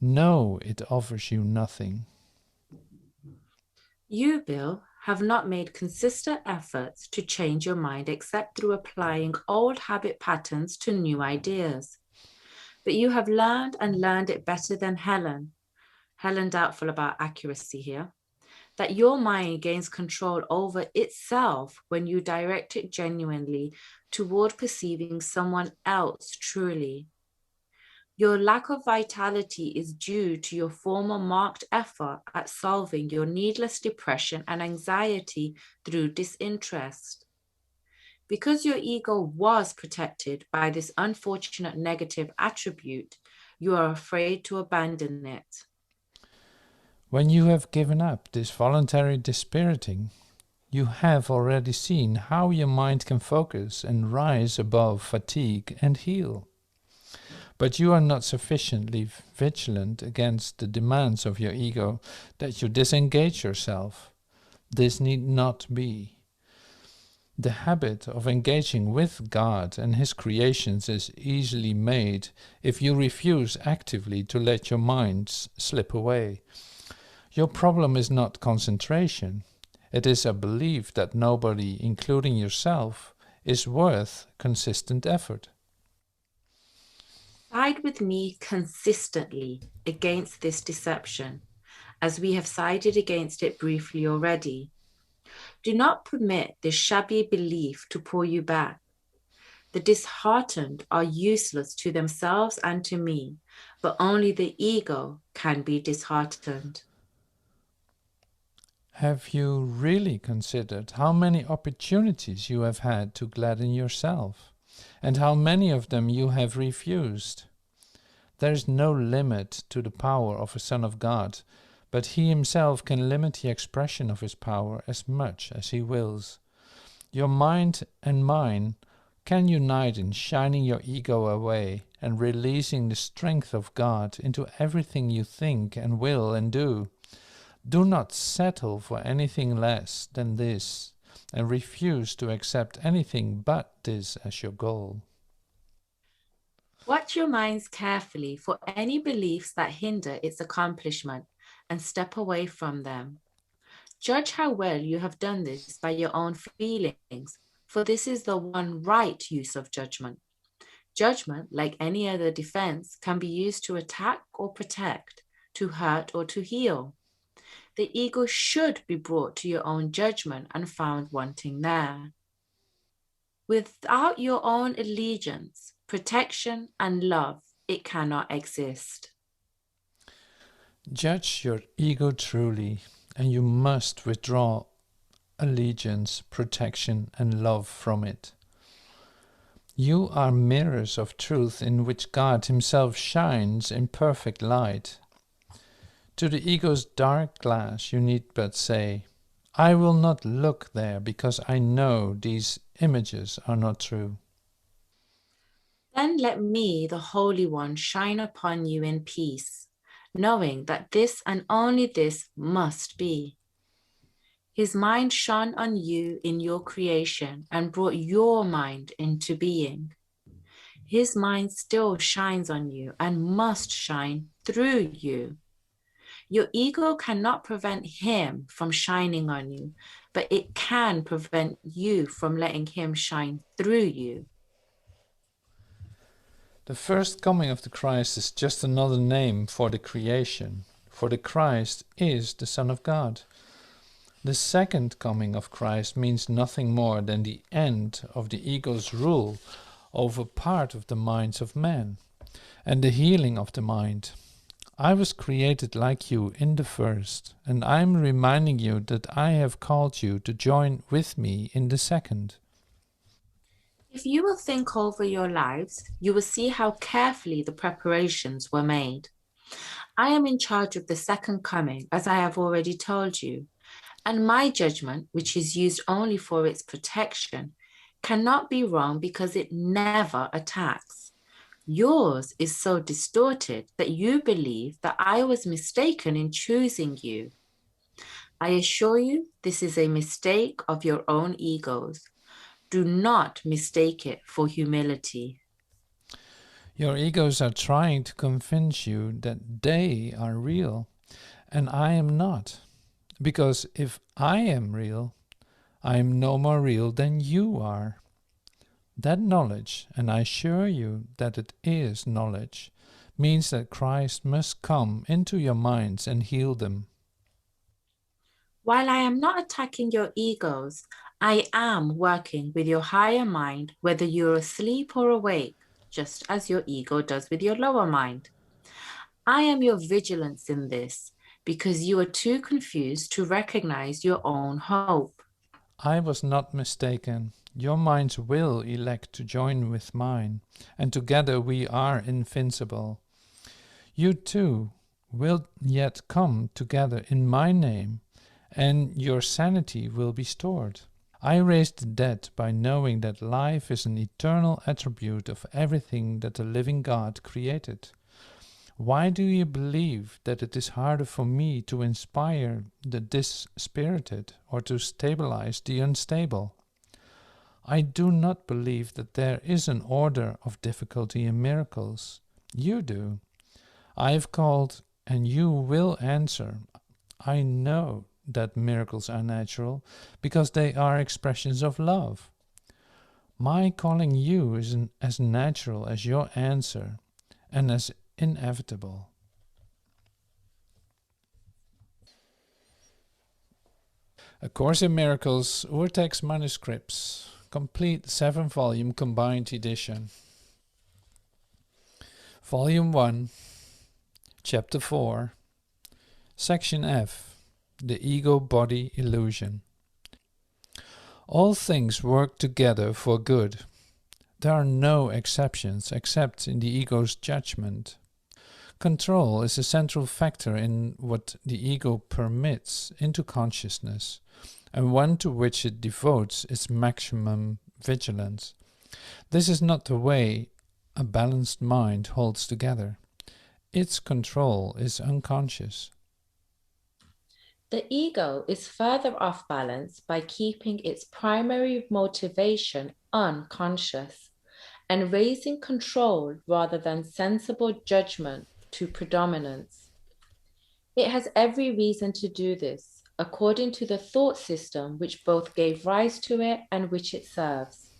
Know it offers you nothing. You, Bill, have not made consistent efforts to change your mind except through applying old habit patterns to new ideas. But you have learned and learned it better than Helen. Helen doubtful about accuracy here. That your mind gains control over itself when you direct it genuinely toward perceiving someone else truly. Your lack of vitality is due to your former marked effort at solving your needless depression and anxiety through disinterest. Because your ego was protected by this unfortunate negative attribute, you are afraid to abandon it. When you have given up this voluntary dispiriting, you have already seen how your mind can focus and rise above fatigue and heal. But you are not sufficiently vigilant against the demands of your ego that you disengage yourself. This need not be. The habit of engaging with God and His creations is easily made if you refuse actively to let your mind slip away. Your problem is not concentration. It is a belief that nobody, including yourself, is worth consistent effort. Side with me consistently against this deception, as we have sided against it briefly already. Do not permit this shabby belief to pull you back. The disheartened are useless to themselves and to me, but only the ego can be disheartened. Have you really considered how many opportunities you have had to gladden yourself, and how many of them you have refused? There is no limit to the power of a Son of God, but He Himself can limit the expression of His power as much as He wills. Your mind and mine can unite in shining your ego away and releasing the strength of God into everything you think and will and do. Do not settle for anything less than this, and refuse to accept anything but this as your goal. Watch your minds carefully for any beliefs that hinder its accomplishment and step away from them. Judge how well you have done this by your own feelings, for this is the one right use of judgment. Judgment, like any other defense, can be used to attack or protect, to hurt or to heal. The ego should be brought to your own judgment and found wanting there. Without your own allegiance, protection, and love, it cannot exist. Judge your ego truly, and you must withdraw allegiance, protection, and love from it. You are mirrors of truth in which God Himself shines in perfect light. To the ego's dark glass you need but say, I will not look there because I know these images are not true. Then let me, the Holy One, shine upon you in peace, knowing that this and only this must be. His mind shone on you in your creation and brought your mind into being. His mind still shines on you and must shine through you. Your ego cannot prevent Him from shining on you, but it can prevent you from letting Him shine through you. The first coming of the Christ is just another name for the creation, for the Christ is the Son of God. The second coming of Christ means nothing more than the end of the ego's rule over part of the minds of men, and the healing of the mind. I was created like you in the first, and I am reminding you that I have called you to join with me in the second. If you will think over your lives, you will see how carefully the preparations were made. I am in charge of the second coming, as I have already told you, and my judgment, which is used only for its protection, cannot be wrong because it never attacks. Yours is so distorted that you believe that I was mistaken in choosing you. I assure you, this is a mistake of your own egos. Do not mistake it for humility. Your egos are trying to convince you that they are real, and I am not. Because if I am real, I am no more real than you are. That knowledge, and I assure you that it is knowledge, means that Christ must come into your minds and heal them. While I am not attacking your egos, I am working with your higher mind, whether you're asleep or awake, just as your ego does with your lower mind. I am your vigilance in this because you are too confused to recognize your own hope. I was not mistaken. Your minds will elect to join with mine, and together we are invincible. You too will yet come together in my name, and your sanity will be stored. I raised the dead by knowing that life is an eternal attribute of everything that the living God created. Why do you believe that it is harder for me to inspire the dispirited or to stabilize the unstable? I do not believe that there is an order of difficulty in miracles. You do. I have called, and you will answer. I know that miracles are natural because they are expressions of love. My calling you is as natural as your answer and as inevitable. A Course in Miracles, Urtext Manuscripts, complete 7-volume combined edition. Volume 1, Chapter 4, Section F, The Ego-Body Illusion. All things work together for good. There are no exceptions except in the ego's judgment. Control is a central factor in what the ego permits into consciousness, and one to which it devotes its maximum vigilance. This is not the way a balanced mind holds together. Its control is unconscious. The ego is further off balance by keeping its primary motivation unconscious and raising control rather than sensible judgment to predominance. It has every reason to do this, according to the thought system which both gave rise to it and which it serves.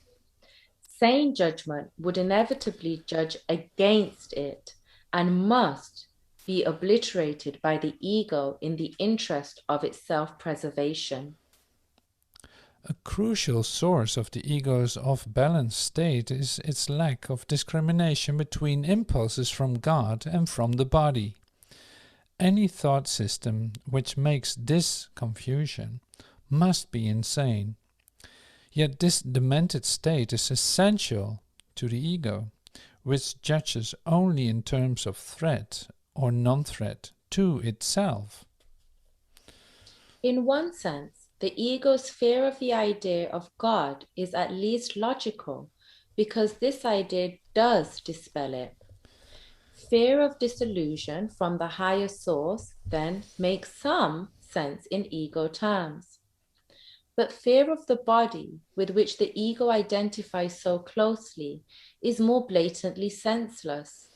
Sane judgment would inevitably judge against it and must be obliterated by the ego in the interest of its self-preservation. A crucial source of the ego's off-balance state is its lack of discrimination between impulses from God and from the body. Any thought system which makes this confusion must be insane. Yet this demented state is essential to the ego, which judges only in terms of threat or non-threat to itself. In one sense, the ego's fear of the idea of God is at least logical, because this idea does dispel it. Fear of disillusion from the higher source then makes some sense in ego terms. But fear of the body, with which the ego identifies so closely, is more blatantly senseless.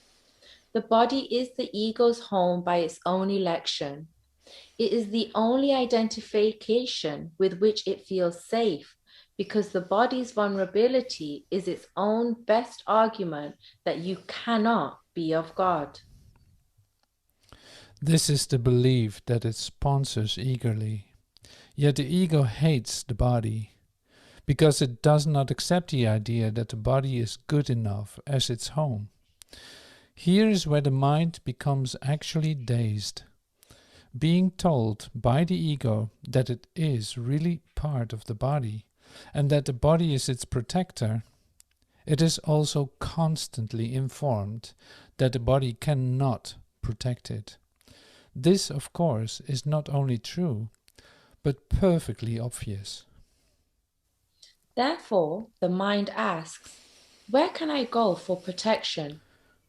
The body is the ego's home by its own election. It is the only identification with which it feels safe, because the body's vulnerability is its own best argument that you cannot be of God. This is the belief that it sponsors eagerly. Yet the ego hates the body, because it does not accept the idea that the body is good enough as its home. Here is where the mind becomes actually dazed. Being told by the ego that it is really part of the body and that the body is its protector, it is also constantly informed that the body cannot protect it. This, of course, is not only true, but perfectly obvious. Therefore, the mind asks, "Where can I go for protection?"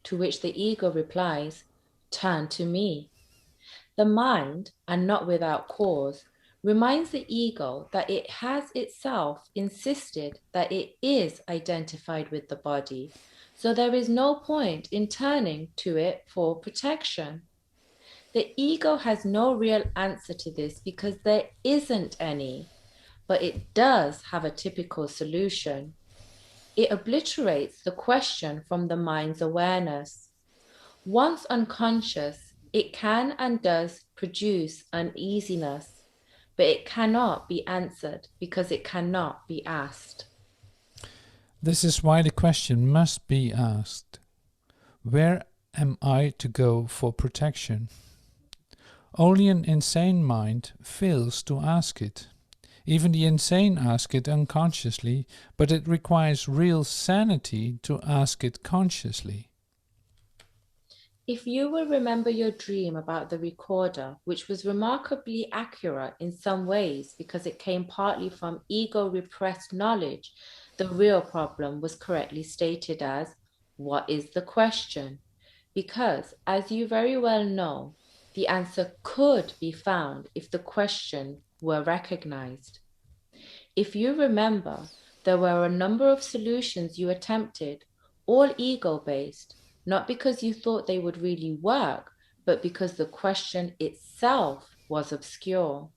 To which the ego replies, "Turn to me." The mind, and not without cause, reminds the ego that it has itself insisted that it is identified with the body, so there is no point in turning to it for protection. The ego has no real answer to this because there isn't any, but it does have a typical solution. It obliterates the question from the mind's awareness. Once unconscious, it can and does produce uneasiness, but it cannot be answered because it cannot be asked. This is why the question must be asked. Where am I to go for protection? Only an insane mind fails to ask it. Even the insane ask it unconsciously, but it requires real sanity to ask it consciously. If you will remember your dream about the recorder, which was remarkably accurate in some ways because it came partly from ego-repressed knowledge, the real problem was correctly stated as, "What is the question?" Because, as you very well know, the answer could be found if the question were recognized. If you remember, there were a number of solutions you attempted, all ego-based, not because you thought they would really work, but because the question itself was obscure.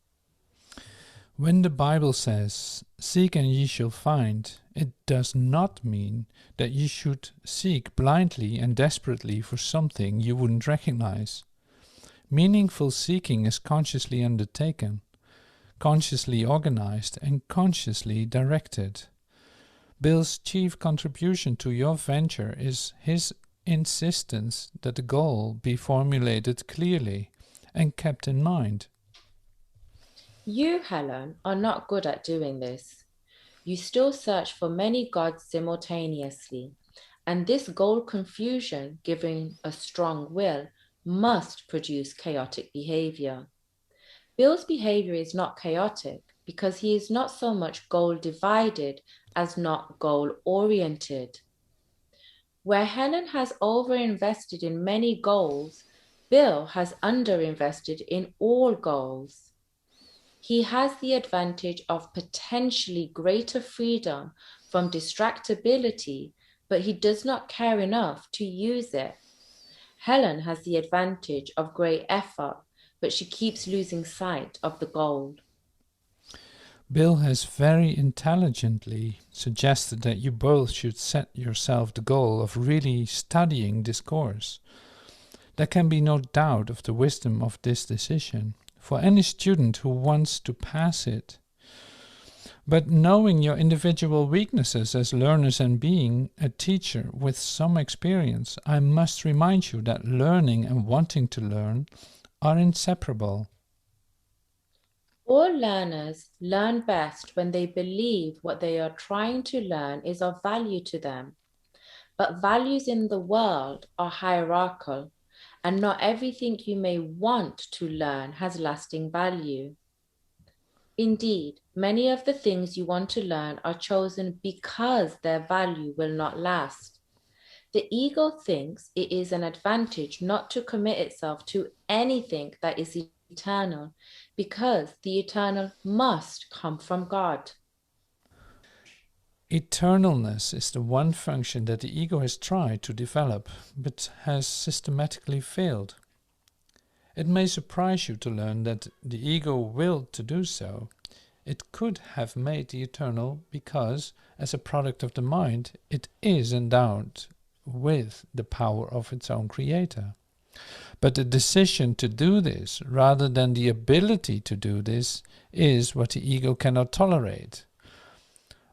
When the Bible says, "Seek and ye shall find," it does not mean that you should seek blindly and desperately for something you wouldn't recognize. Meaningful seeking is consciously undertaken, consciously organized, and consciously directed. Bill's chief contribution to your venture is his insistence that the goal be formulated clearly and kept in mind. You, Helen, are not good at doing this. You still search for many gods simultaneously, and this goal confusion, given a strong will, must produce chaotic behavior. Bill's behavior is not chaotic because he is not so much goal-divided as not goal-oriented. Where Helen has overinvested in many goals, Bill has underinvested in all goals. He has the advantage of potentially greater freedom from distractibility, but he does not care enough to use it. Helen has the advantage of great effort, but she keeps losing sight of the goal. Bill has very intelligently suggested that you both should set yourself the goal of really studying this course. There can be no doubt of the wisdom of this decision for any student who wants to pass it. But knowing your individual weaknesses as learners and being a teacher with some experience, I must remind you that learning and wanting to learn are inseparable. All learners learn best when they believe what they are trying to learn is of value to them. But values in the world are hierarchical, and not everything you may want to learn has lasting value. Indeed, many of the things you want to learn are chosen because their value will not last. The ego thinks it is an advantage not to commit itself to anything that is eternal, because the eternal must come from God. Eternalness is the one function that the ego has tried to develop, but has systematically failed. It may surprise you to learn that the ego willed to do so. It could have made the eternal because, as a product of the mind, it is endowed with the power of its own creator. But the decision to do this, rather than the ability to do this, is what the ego cannot tolerate.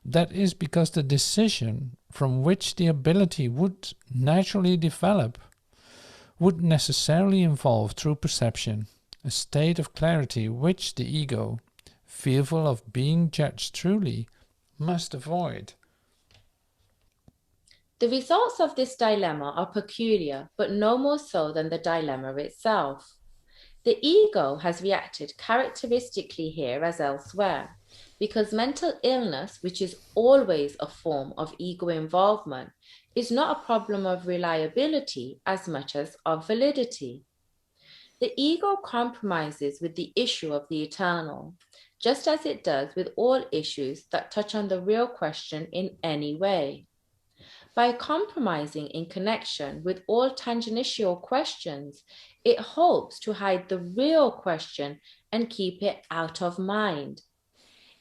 That is because the decision from which the ability would naturally develop would necessarily involve true perception, a state of clarity which the ego, fearful of being judged truly, must avoid. The results of this dilemma are peculiar, but no more so than the dilemma itself. The ego has reacted characteristically here as elsewhere, because mental illness, which is always a form of ego involvement, is not a problem of reliability as much as of validity. The ego compromises with the issue of the eternal, just as it does with all issues that touch on the real question in any way. By compromising in connection with all tangential questions, it hopes to hide the real question and keep it out of mind.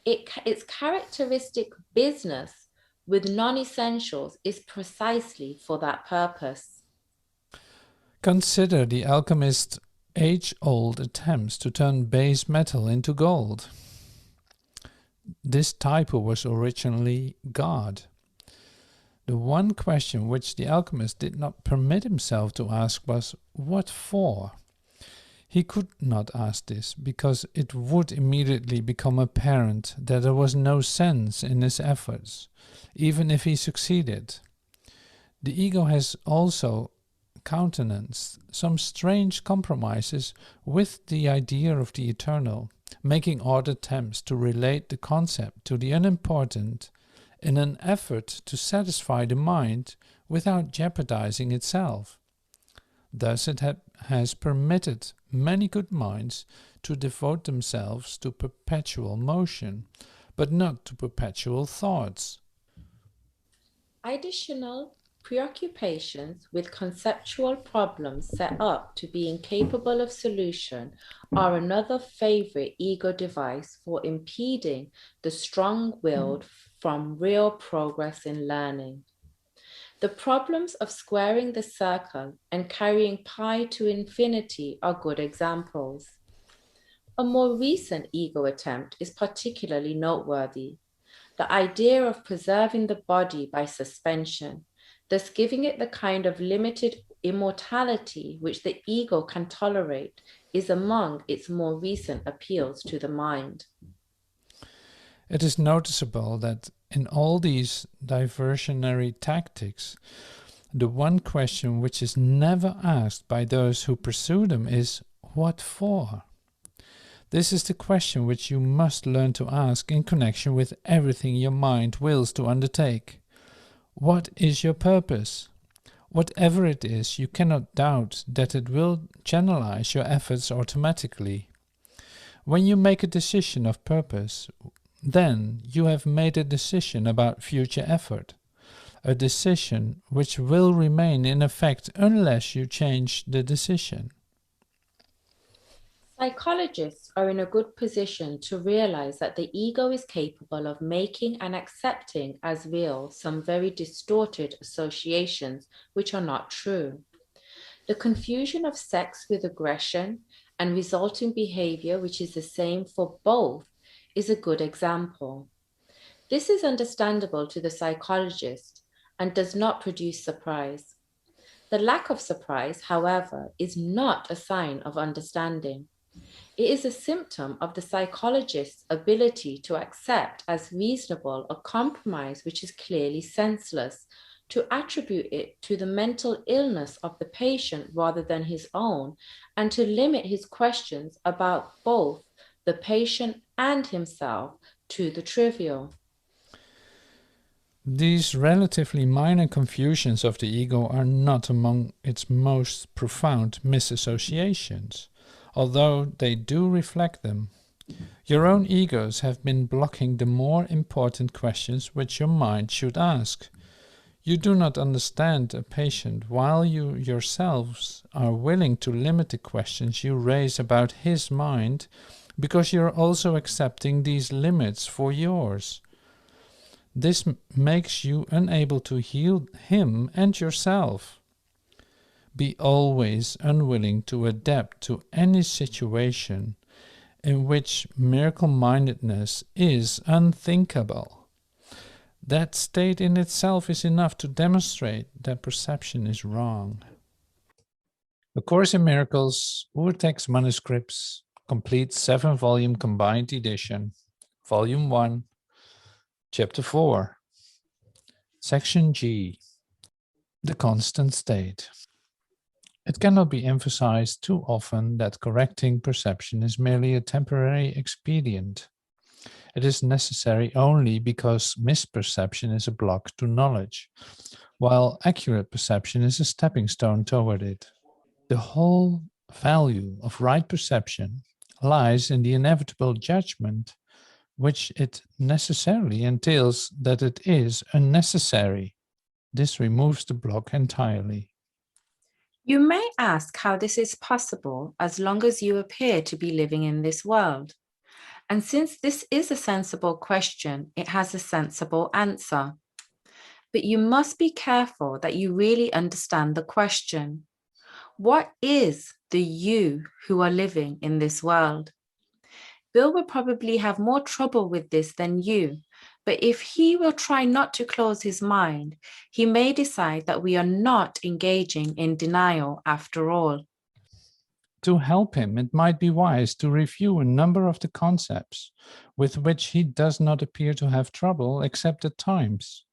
Its characteristic business with non-essentials is precisely for that purpose. Consider the alchemist's age-old attempts to turn base metal into gold. This typo was originally God. The one question which the alchemist did not permit himself to ask was, what for? He could not ask this, because it would immediately become apparent that there was no sense in his efforts, even if he succeeded. The ego has also countenanced some strange compromises with the idea of the eternal, making odd attempts to relate the concept to the unimportant in an effort to satisfy the mind without jeopardizing itself. Thus it has permitted many good minds to devote themselves to perpetual motion, but not to perpetual thoughts. Additional preoccupations with conceptual problems set up to be incapable of solution are another favorite ego device for impeding the strong-willed from real progress in learning. The problems of squaring the circle and carrying pi to infinity are good examples. A more recent ego attempt is particularly noteworthy. The idea of preserving the body by suspension, thus giving it the kind of limited immortality which the ego can tolerate, is among its more recent appeals to the mind. It is noticeable that in all these diversionary tactics, the one question which is never asked by those who pursue them is, what for? This is the question which you must learn to ask in connection with everything your mind wills to undertake. What is your purpose? Whatever it is, you cannot doubt that it will channelize your efforts automatically. When you make a decision of purpose, then you have made a decision about future effort, a decision which will remain in effect unless you change the decision. Psychologists are in a good position to realize that the ego is capable of making and accepting as real some very distorted associations which are not true. The confusion of sex with aggression and resulting behavior, which is the same for both, is a good example. This is understandable to the psychologist and does not produce surprise. The lack of surprise, however, is not a sign of understanding. It is a symptom of the psychologist's ability to accept as reasonable a compromise which is clearly senseless, to attribute it to the mental illness of the patient rather than his own, and to limit his questions about both the patient and himself to the trivial. These relatively minor confusions of the ego are not among its most profound misassociations, although they do reflect them. Your own egos have been blocking the more important questions which your mind should ask. You do not understand a patient while you yourselves are willing to limit the questions you raise about his mind, because you are also accepting these limits for yours. This makes you unable to heal him and yourself. Be always unwilling to adapt to any situation in which miracle-mindedness is unthinkable. That state in itself is enough to demonstrate that perception is wrong. A Course in Miracles, Urtext Manuscripts, complete 7-volume combined edition, Volume 1, Chapter 4, Section G, the constant state. It cannot be emphasized too often that correcting perception is merely a temporary expedient. It is necessary only because misperception is a block to knowledge, while accurate perception is a stepping stone toward it. The whole value of right perception lies in the inevitable judgment, which it necessarily entails that it is unnecessary. This removes the block entirely. You may ask how this is possible as long as you appear to be living in this world. And since this is a sensible question, it has a sensible answer. But you must be careful that you really understand the question. What is the you who are living in this world? Bill will probably have more trouble with this than you, but if he will try not to close his mind, he may decide that we are not engaging in denial after all. To help him, it might be wise to review a number of the concepts with which he does not appear to have trouble except at times.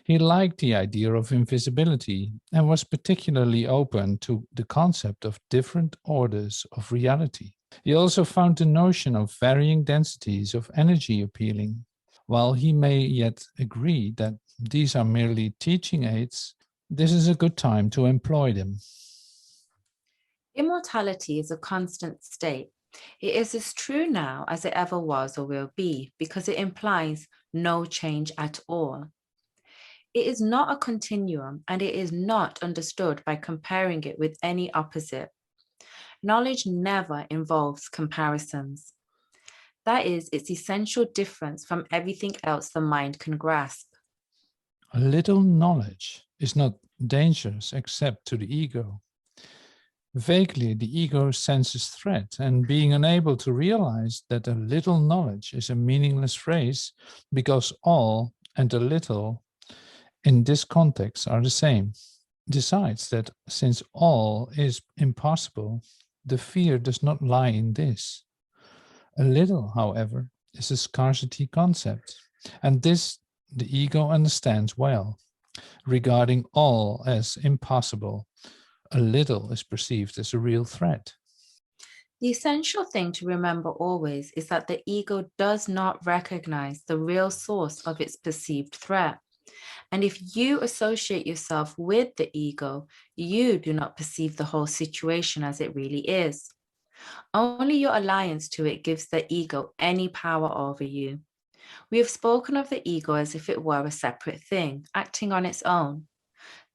He liked the idea of invisibility and was particularly open to the concept of different orders of reality. He also found the notion of varying densities of energy appealing. While he may yet agree that these are merely teaching aids, this is a good time to employ them. Immortality is a constant state. It is as true now as it ever was or will be because it implies no change at all. It is not a continuum and it is not understood by comparing it with any opposite. Knowledge never involves comparisons. That is its essential difference from everything else the mind can grasp. A little knowledge is not dangerous except to the ego. Vaguely, the ego senses threat, and being unable to realize that a little knowledge is a meaningless phrase because all and a little in this context are the same, decides that since all is impossible, the fear does not lie in this. A little, however, is a scarcity concept, and this the ego understands well. Regarding all as impossible, a little is perceived as a real threat. The essential thing to remember always is that the ego does not recognize the real source of its perceived threat. And if you associate yourself with the ego, you do not perceive the whole situation as it really is. Only your alliance to it gives the ego any power over you. We have spoken of the ego as if it were a separate thing, acting on its own.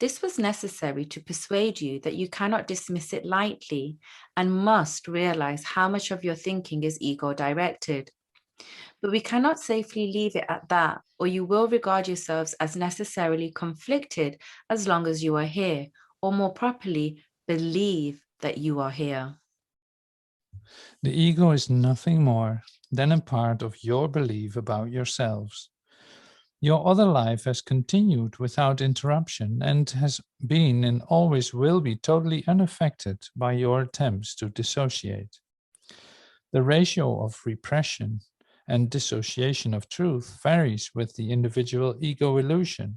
This was necessary to persuade you that you cannot dismiss it lightly and must realize how much of your thinking is ego-directed. But we cannot safely leave it at that, or you will regard yourselves as necessarily conflicted as long as you are here, or more properly, believe that you are here. The ego is nothing more than a part of your belief about yourselves. Your other life has continued without interruption and has been and always will be totally unaffected by your attempts to dissociate. The ratio of repression and dissociation of truth varies with the individual ego illusion.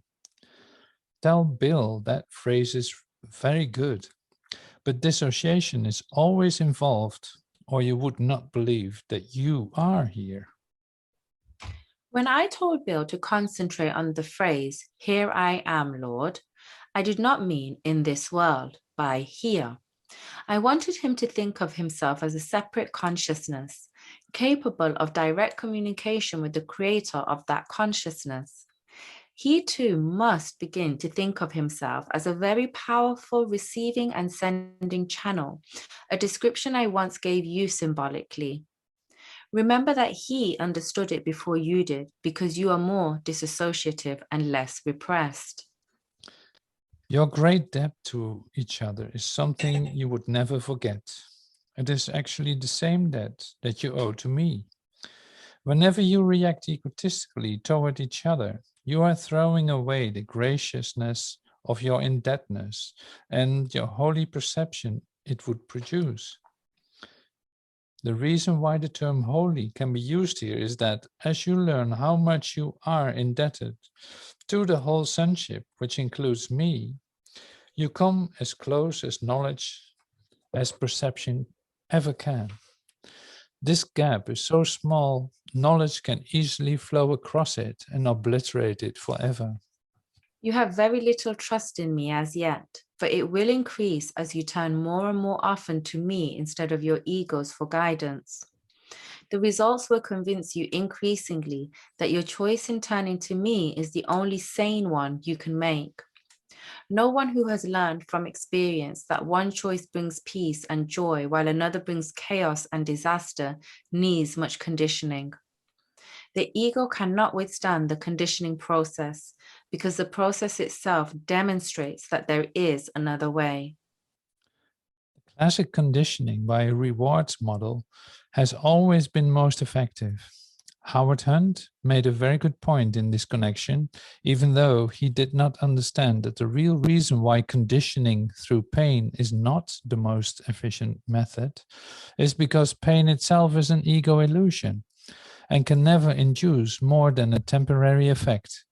Tell Bill that phrase is very good, but dissociation is always involved, or you would not believe that you are here. When I told Bill to concentrate on the phrase, "Here I am, Lord," I did not mean in this world, by here. I wanted him to think of himself as a separate consciousness, capable of direct communication with the creator of that consciousness. He too must begin to think of himself as a very powerful receiving and sending channel, a description I once gave you symbolically. Remember that he understood it before you did because you are more disassociative and less repressed. Your great debt to each other is something you would never forget. It is actually the same debt that you owe to me. Whenever you react egotistically toward each other, you are throwing away the graciousness of your indebtedness and your holy perception it would produce. The reason why the term holy can be used here is that as you learn how much you are indebted to the whole sonship, which includes me, you come as close as knowledge as perception ever can. This gap is so small, knowledge can easily flow across it and obliterate it forever. You have very little trust in me as yet, but it will increase as you turn more and more often to me instead of your egos for guidance. The results will convince you increasingly that your choice in turning to me is the only sane one you can make. No one who has learned from experience that one choice brings peace and joy while another brings chaos and disaster needs much conditioning. The ego cannot withstand the conditioning process because the process itself demonstrates that there is another way. Classic conditioning by a rewards model has always been most effective. Howard Hunt made a very good point in this connection, even though he did not understand that the real reason why conditioning through pain is not the most efficient method is because pain itself is an ego illusion and can never induce more than a temporary effect.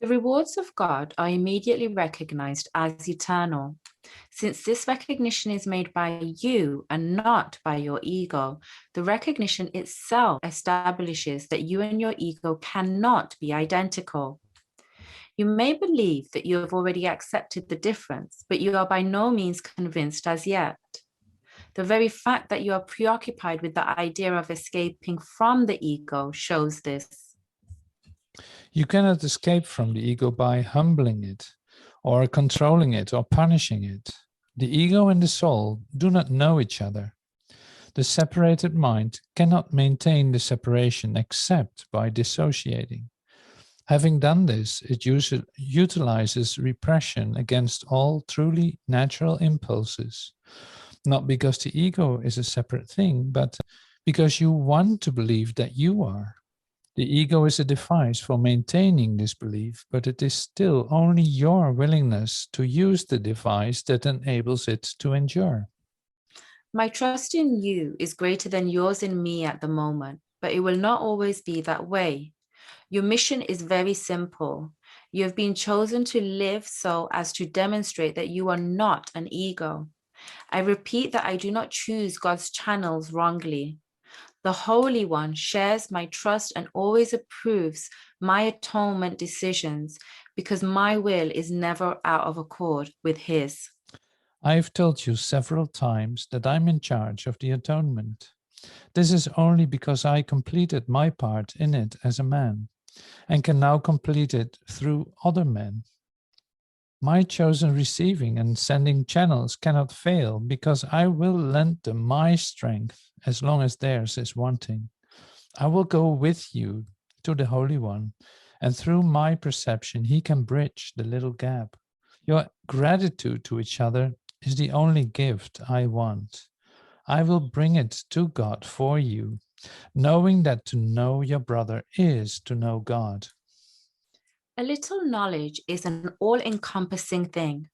The rewards of God are immediately recognized as eternal. Since this recognition is made by you and not by your ego, the recognition itself establishes that you and your ego cannot be identical. You may believe that you have already accepted the difference, but you are by no means convinced as yet. The very fact that you are preoccupied with the idea of escaping from the ego shows this. You cannot escape from the ego by humbling it, or controlling it, or punishing it. The ego and the soul do not know each other. The separated mind cannot maintain the separation except by dissociating. Having done this, it utilizes repression against all truly natural impulses, not because the ego is a separate thing, but because you want to believe that you are. The ego is a device for maintaining this belief, but it is still only your willingness to use the device that enables it to endure. My trust in you is greater than yours in me at the moment, but it will not always be that way. Your mission is very simple. You have been chosen to live so as to demonstrate that you are not an ego. I repeat that I do not choose God's channels wrongly. The Holy One shares my trust and always approves my atonement decisions because my will is never out of accord with His. I've told you several times that I'm in charge of the atonement. This is only because I completed my part in it as a man and can now complete it through other men. My chosen receiving and sending channels cannot fail because I will lend them my strength as long as theirs is wanting. I will go with you to the Holy One, and through my perception, he can bridge the little gap. Your gratitude to each other is the only gift I want. I will bring it to God for you, knowing that to know your brother is to know God. A little knowledge is an all-encompassing thing.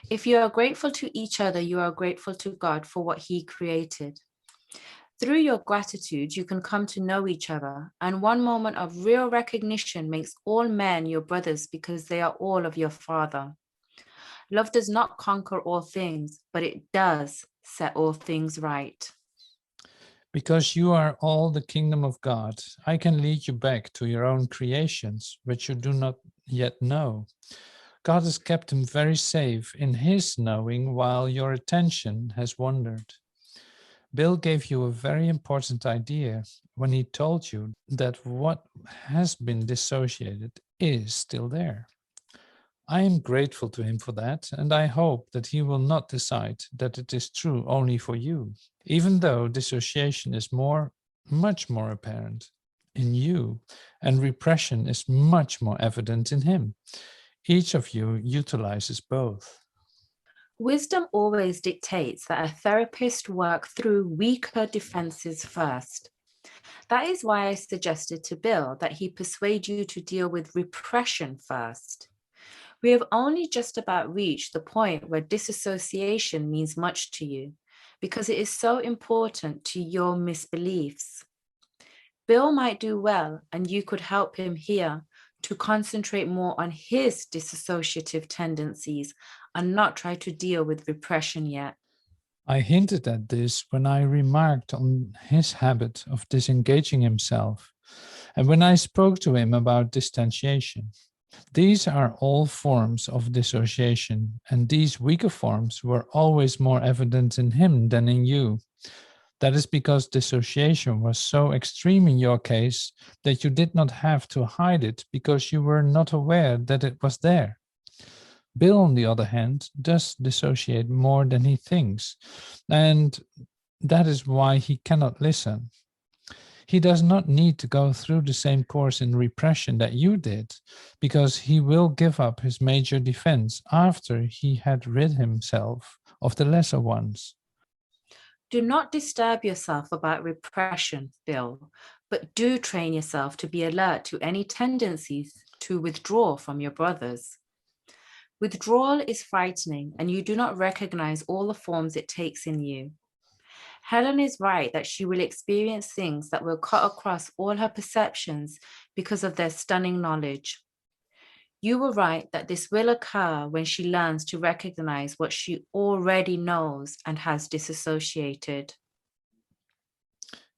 If you are grateful to each other, you are grateful to God for what He created. Through your gratitude, you can come to know each other, and one moment of real recognition makes all men your brothers because they are all of your Father. Love does not conquer all things, but it does set all things right. Because you are all the kingdom of God, I can lead you back to your own creations, which you do not yet know. God has kept them very safe in His knowing while your attention has wandered. Bill gave you a very important idea when he told you that what has been dissociated is still there. I am grateful to him for that, and I hope that he will not decide that it is true only for you, even though dissociation is much more apparent in you, and repression is much more evident in him. Each of you utilizes both. Wisdom always dictates that a therapist work through weaker defenses first. That is why I suggested to Bill that he persuade you to deal with repression first. We have only just about reached the point where disassociation means much to you, because it is so important to your misbeliefs. Bill might do well, and you could help him here to concentrate more on his dissociative tendencies and not try to deal with repression yet. I hinted at this when I remarked on his habit of disengaging himself, and when I spoke to him about distantiation. These are all forms of dissociation, and these weaker forms were always more evident in him than in you. That is because dissociation was so extreme in your case that you did not have to hide it because you were not aware that it was there. Bill, on the other hand, does dissociate more than he thinks, and that is why he cannot listen. He does not need to go through the same course in repression that you did, because he will give up his major defense after he had rid himself of the lesser ones. Do not disturb yourself about repression, Bill, but do train yourself to be alert to any tendencies to withdraw from your brothers. Withdrawal is frightening, and you do not recognize all the forms it takes in you. Helen is right that she will experience things that will cut across all her perceptions because of their stunning knowledge. You were right that this will occur when she learns to recognize what she already knows and has disassociated.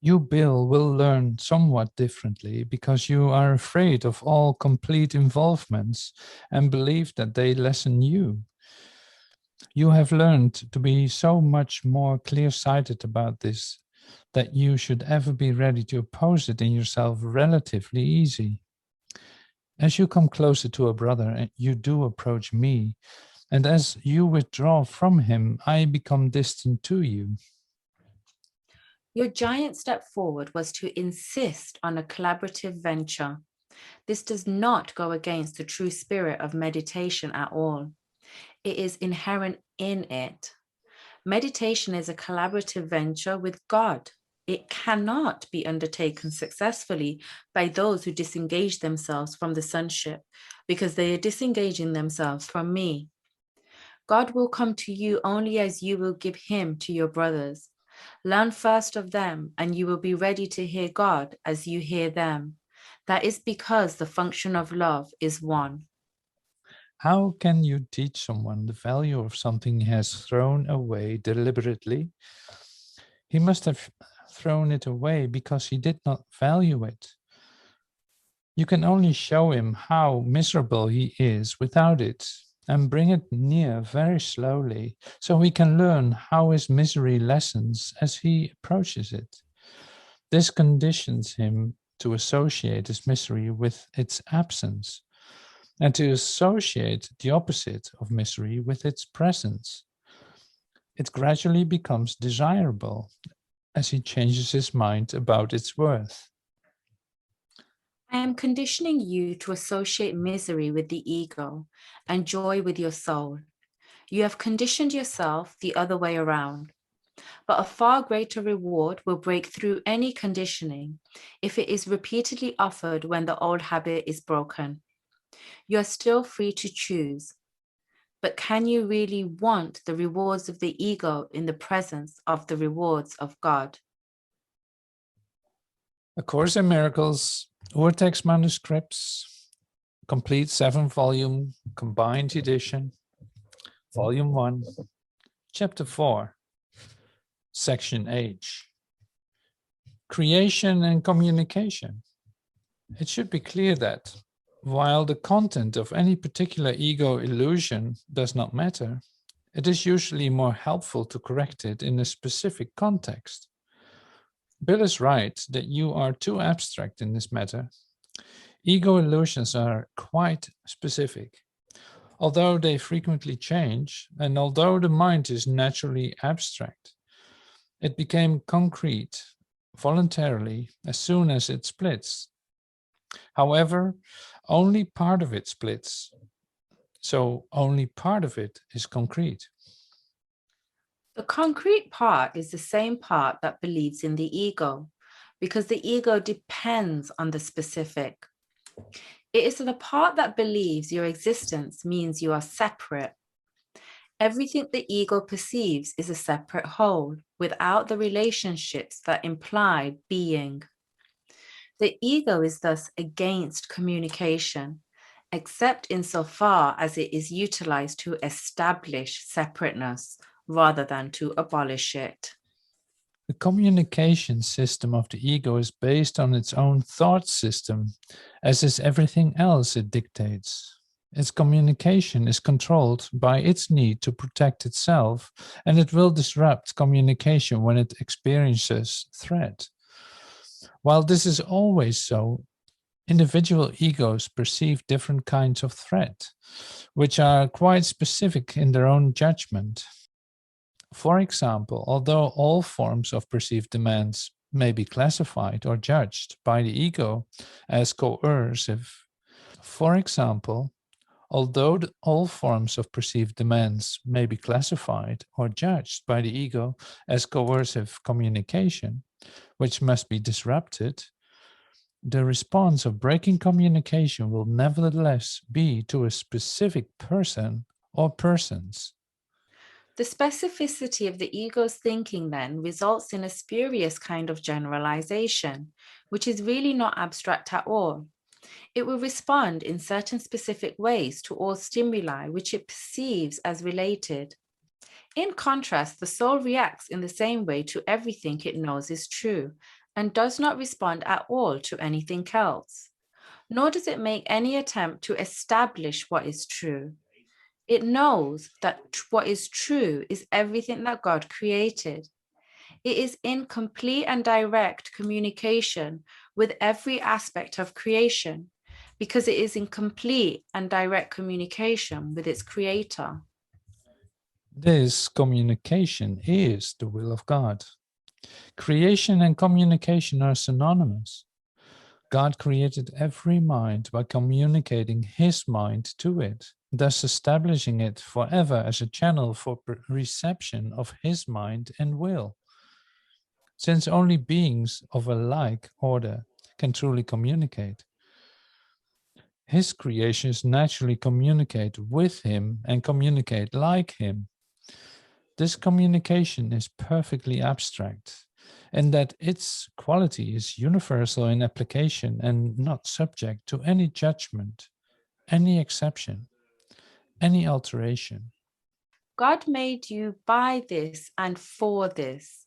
You, Bill, will learn somewhat differently because you are afraid of all complete involvements and believe that they lessen you. You have learned to be so much more clear-sighted about this that you should ever be ready to oppose it in yourself relatively easy. As you come closer to a brother, you do approach me, and as you withdraw from him, I become distant to you. Your giant step forward was to insist on a collaborative venture. This does not go against the true spirit of meditation at all. It is inherent in it. Meditation is a collaborative venture with God. It cannot be undertaken successfully by those who disengage themselves from the sonship because they are disengaging themselves from me. God will come to you only as you will give him to your brothers. Learn first of them, and you will be ready to hear God as you hear them. That is because the function of love is one. How can you teach someone the value of something he has thrown away deliberately? He must have thrown it away because he did not value it. You can only show him how miserable he is without it and bring it near very slowly so he can learn how his misery lessens as he approaches it. This conditions him to associate his misery with its absence and to associate the opposite of misery with its presence. It gradually becomes desirable as he changes his mind about its worth. I am conditioning you to associate misery with the ego and joy with your soul. You have conditioned yourself the other way around. But a far greater reward will break through any conditioning if it is repeatedly offered when the old habit is broken. You are still free to choose. But can you really want the rewards of the ego in the presence of the rewards of God? A Course in Miracles, Urtext Manuscripts, complete 7-volume combined edition, Volume 1, Chapter 4, Section H. Creation and communication. It should be clear that, while the content of any particular ego illusion does not matter, it is usually more helpful to correct it in a specific context. Bill is right that you are too abstract in this matter. Ego illusions are quite specific. Although they frequently change, and although the mind is naturally abstract, it became concrete voluntarily as soon as it splits. However, only part of it splits, so only part of it is concrete. The concrete part is the same part that believes in the ego, because the ego depends on the specific. It is the part that believes your existence means you are separate. Everything the ego perceives is a separate whole, without the relationships that imply being. The ego is thus against communication, except insofar as it is utilized to establish separateness rather than to abolish it. The communication system of the ego is based on its own thought system, as is everything else it dictates. Its communication is controlled by its need to protect itself, and it will disrupt communication when it experiences threat. While this is always so, individual egos perceive different kinds of threat, which are quite specific in their own judgment. For example, although all forms of perceived demands may be classified or judged by the ego as coercive, for example, although all forms of perceived demands may be classified or judged by the ego as coercive communication, which must be disrupted, the response of breaking communication will nevertheless be to a specific person or persons. The specificity of the ego's thinking then results in a spurious kind of generalization, which is really not abstract at all. It will respond in certain specific ways to all stimuli which it perceives as related. In contrast, the soul reacts in the same way to everything it knows is true and does not respond at all to anything else. Nor does it make any attempt to establish what is true. It knows that what is true is everything that God created. It is in complete and direct communication with every aspect of creation because it is in complete and direct communication with its creator. This communication is the will of God. Creation and communication are synonymous. God created every mind by communicating his mind to it, thus establishing it forever as a channel for reception of his mind and will. Since only beings of a like order can truly communicate, his creations naturally communicate with him and communicate like him. This communication is perfectly abstract, in that its quality is universal in application and not subject to any judgment, any exception, any alteration. God made you by this and for this.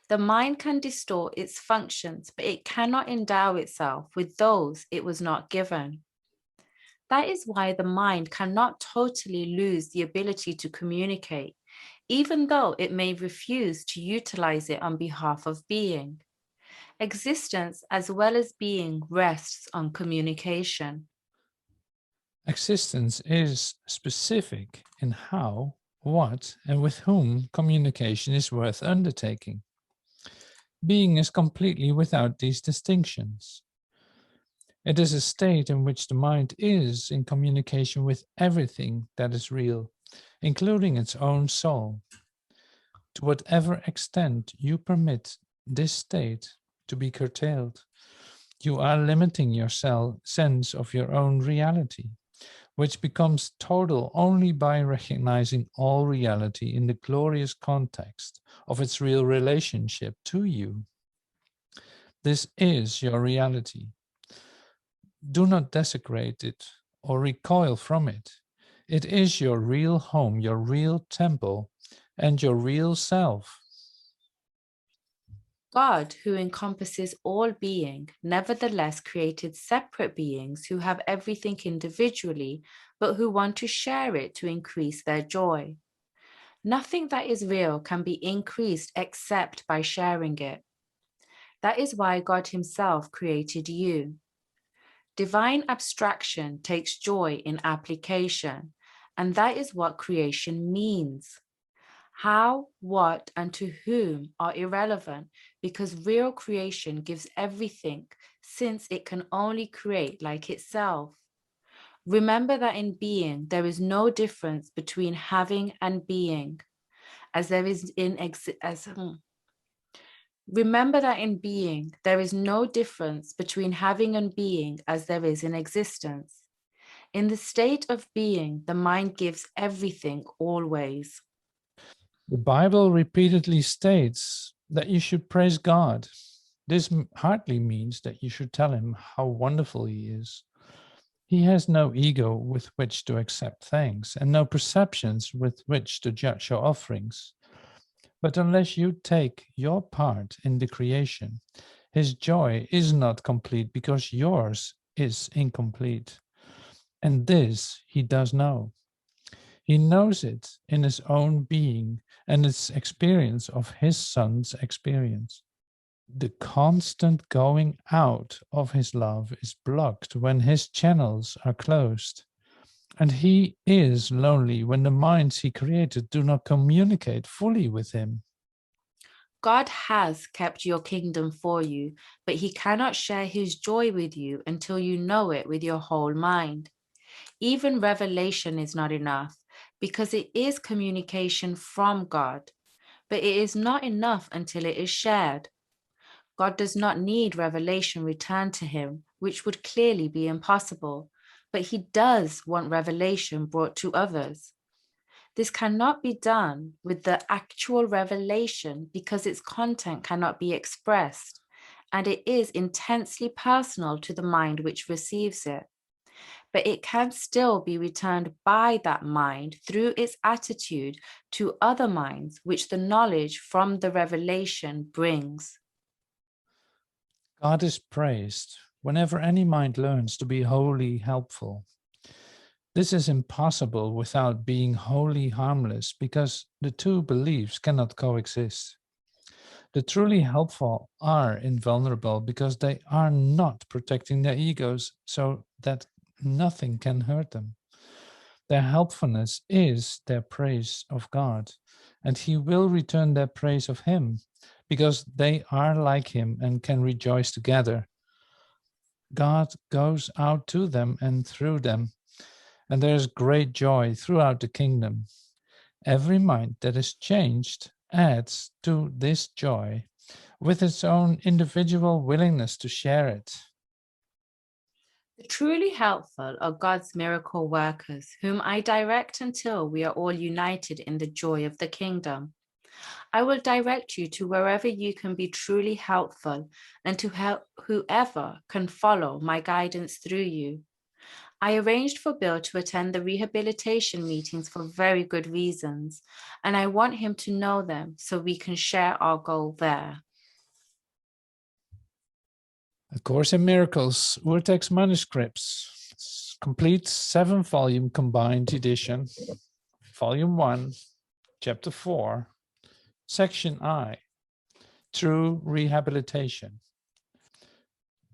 The mind can distort its functions, but it cannot endow itself with those it was not given. That is why the mind cannot totally lose the ability to communicate, even though it may refuse to utilize it on behalf of being. Existence as well as being rests on communication. Existence is specific in how, what, and with whom communication is worth undertaking. Being is completely without these distinctions. It is a state in which the mind is in communication with everything that is real, including its own soul. To whatever extent you permit this state to be curtailed, you are limiting your sense of your own reality, which becomes total only by recognizing all reality in the glorious context of its real relationship to you. This is your reality. Do not desecrate it or recoil from it. It is your real home, your real temple, and your real self. God, who encompasses all being, nevertheless created separate beings who have everything individually, but who want to share it to increase their joy. Nothing that is real can be increased except by sharing it. That is why God Himself created you. Divine abstraction takes joy in application, and that is what creation means. How, what, and to whom are irrelevant because real creation gives everything since it can only create like itself. Remember that in being, there is no difference between having and being, as there is in Remember that in being, there is no difference between having and being as there is in existence. In the state of being, the mind gives everything always. The Bible repeatedly states that you should praise God. This hardly means that you should tell him how wonderful he is. He has no ego with which to accept thanks and no perceptions with which to judge your offerings. But unless you take your part in the creation, his joy is not complete because yours is incomplete. And this he does know. He knows it in his own being and its experience of his son's experience. The constant going out of his love is blocked when his channels are closed. And he is lonely when the minds he created do not communicate fully with him. God has kept your kingdom for you, but he cannot share his joy with you until you know it with your whole mind. Even revelation is not enough because it is communication from God, but it is not enough until it is shared. God does not need revelation returned to him, which would clearly be impossible, but he does want revelation brought to others. This cannot be done with the actual revelation because its content cannot be expressed, and it is intensely personal to the mind which receives it. But it can still be returned by that mind through its attitude to other minds, which the knowledge from the revelation brings. God is praised whenever any mind learns to be wholly helpful. This is impossible without being wholly harmless because the two beliefs cannot coexist. The truly helpful are invulnerable because they are not protecting their egos so that nothing can hurt them. Their helpfulness is their praise of God, and he will return their praise of him because they are like him and can rejoice together. God goes out to them and through them, and there is great joy throughout the kingdom. Every mind that is changed adds to this joy with its own individual willingness to share it. The truly helpful are God's miracle workers, whom I direct until we are all united in the joy of the kingdom. I will direct you to wherever you can be truly helpful and to help whoever can follow my guidance through you. I arranged for Bill to attend the rehabilitation meetings for very good reasons, and I want him to know them so we can share our goal there. A Course in Miracles, Urtext Manuscripts, complete 7-volume combined edition, Volume 1, Chapter 4, Section I, True Rehabilitation.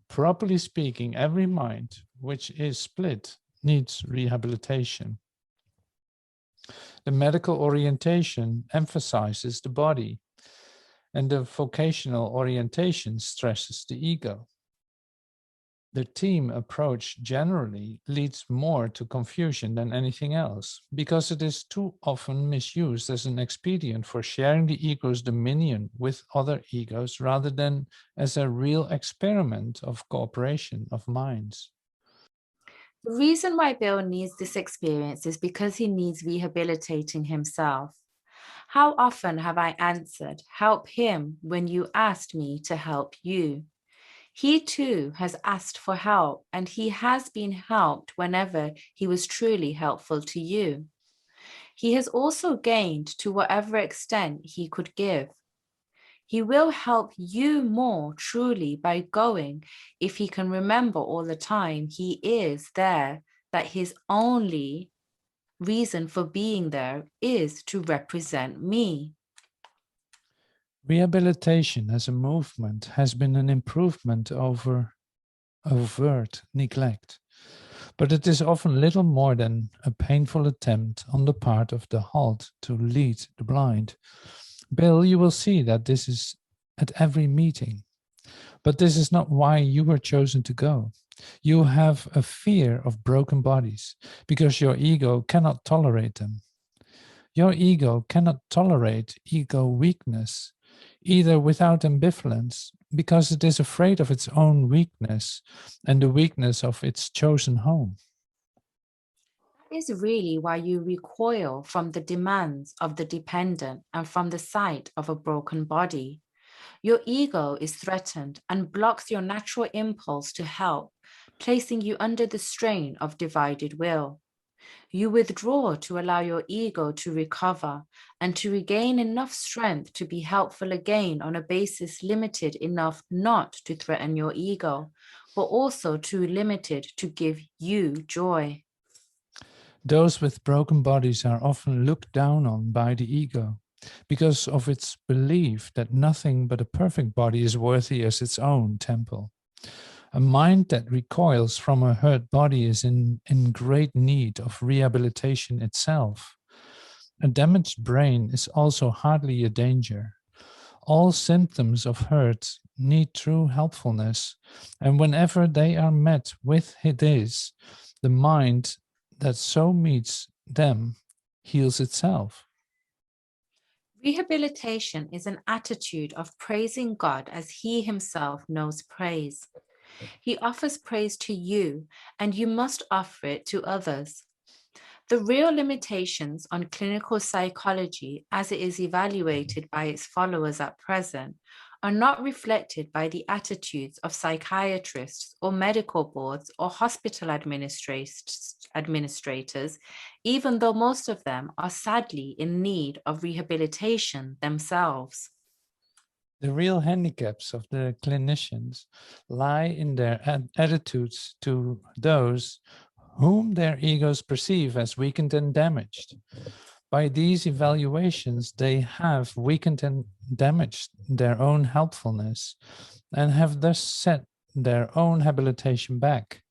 Properly speaking, every mind which is split needs rehabilitation. The medical orientation emphasizes the body, and the vocational orientation stresses the ego. The team approach generally leads more to confusion than anything else, because it is too often misused as an expedient for sharing the ego's dominion with other egos rather than as a real experiment of cooperation of minds. The reason why Bill needs this experience is because he needs rehabilitating himself. How often have I answered, help him, when you asked me to help you? He too has asked for help, and he has been helped whenever he was truly helpful to you. He has also gained to whatever extent he could give. He will help you more truly by going if he can remember all the time he is there, that his only reason for being there is to represent me. Rehabilitation as a movement has been an improvement over overt neglect, but it is often little more than a painful attempt on the part of the halt to lead the blind. Bill, you will see that this is at every meeting, but this is not why you were chosen to go. You have a fear of broken bodies because your ego cannot tolerate them. Your ego cannot tolerate ego weakness either without ambivalence, because it is afraid of its own weakness and the weakness of its chosen home. That is really why you recoil from the demands of the dependent and from the sight of a broken body. Your ego is threatened and blocks your natural impulse to help, placing you under the strain of divided will. You withdraw to allow your ego to recover and to regain enough strength to be helpful again on a basis limited enough not to threaten your ego, but also too limited to give you joy. Those with broken bodies are often looked down on by the ego because of its belief that nothing but a perfect body is worthy as its own temple. A mind that recoils from a hurt body is in great need of rehabilitation itself. A damaged brain is also hardly a danger. All symptoms of hurt need true helpfulness, and whenever they are met with this, the mind that so meets them heals itself. Rehabilitation is an attitude of praising God as He Himself knows praise. He offers praise to you, and you must offer it to others. The real limitations on clinical psychology, as it is evaluated by its followers at present, are not reflected by the attitudes of psychiatrists or medical boards or hospital administrators, even though most of them are sadly in need of rehabilitation themselves. The real handicaps of the clinicians lie in their attitudes to those whom their egos perceive as weakened and damaged. By these evaluations, they have weakened and damaged their own helpfulness and have thus set their own habilitation back.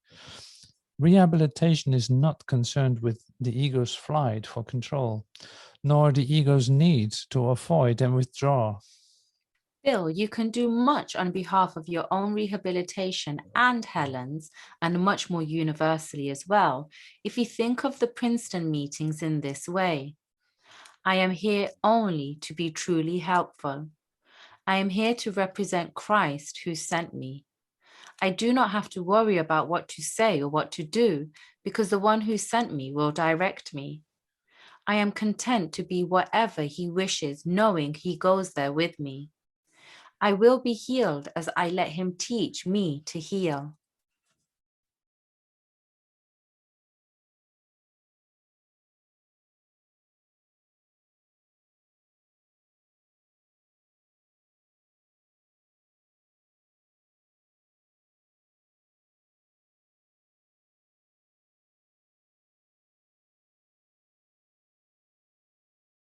Rehabilitation is not concerned with the ego's flight for control, nor the ego's need to avoid and withdraw. Still, you can do much on behalf of your own rehabilitation and Helen's, and much more universally as well, if you think of the Princeton meetings in this way. I am here only to be truly helpful. I am here to represent Christ who sent me. I do not have to worry about what to say or what to do, because the one who sent me will direct me. I am content to be whatever He wishes, knowing He goes there with me. I will be healed as I let Him teach me to heal.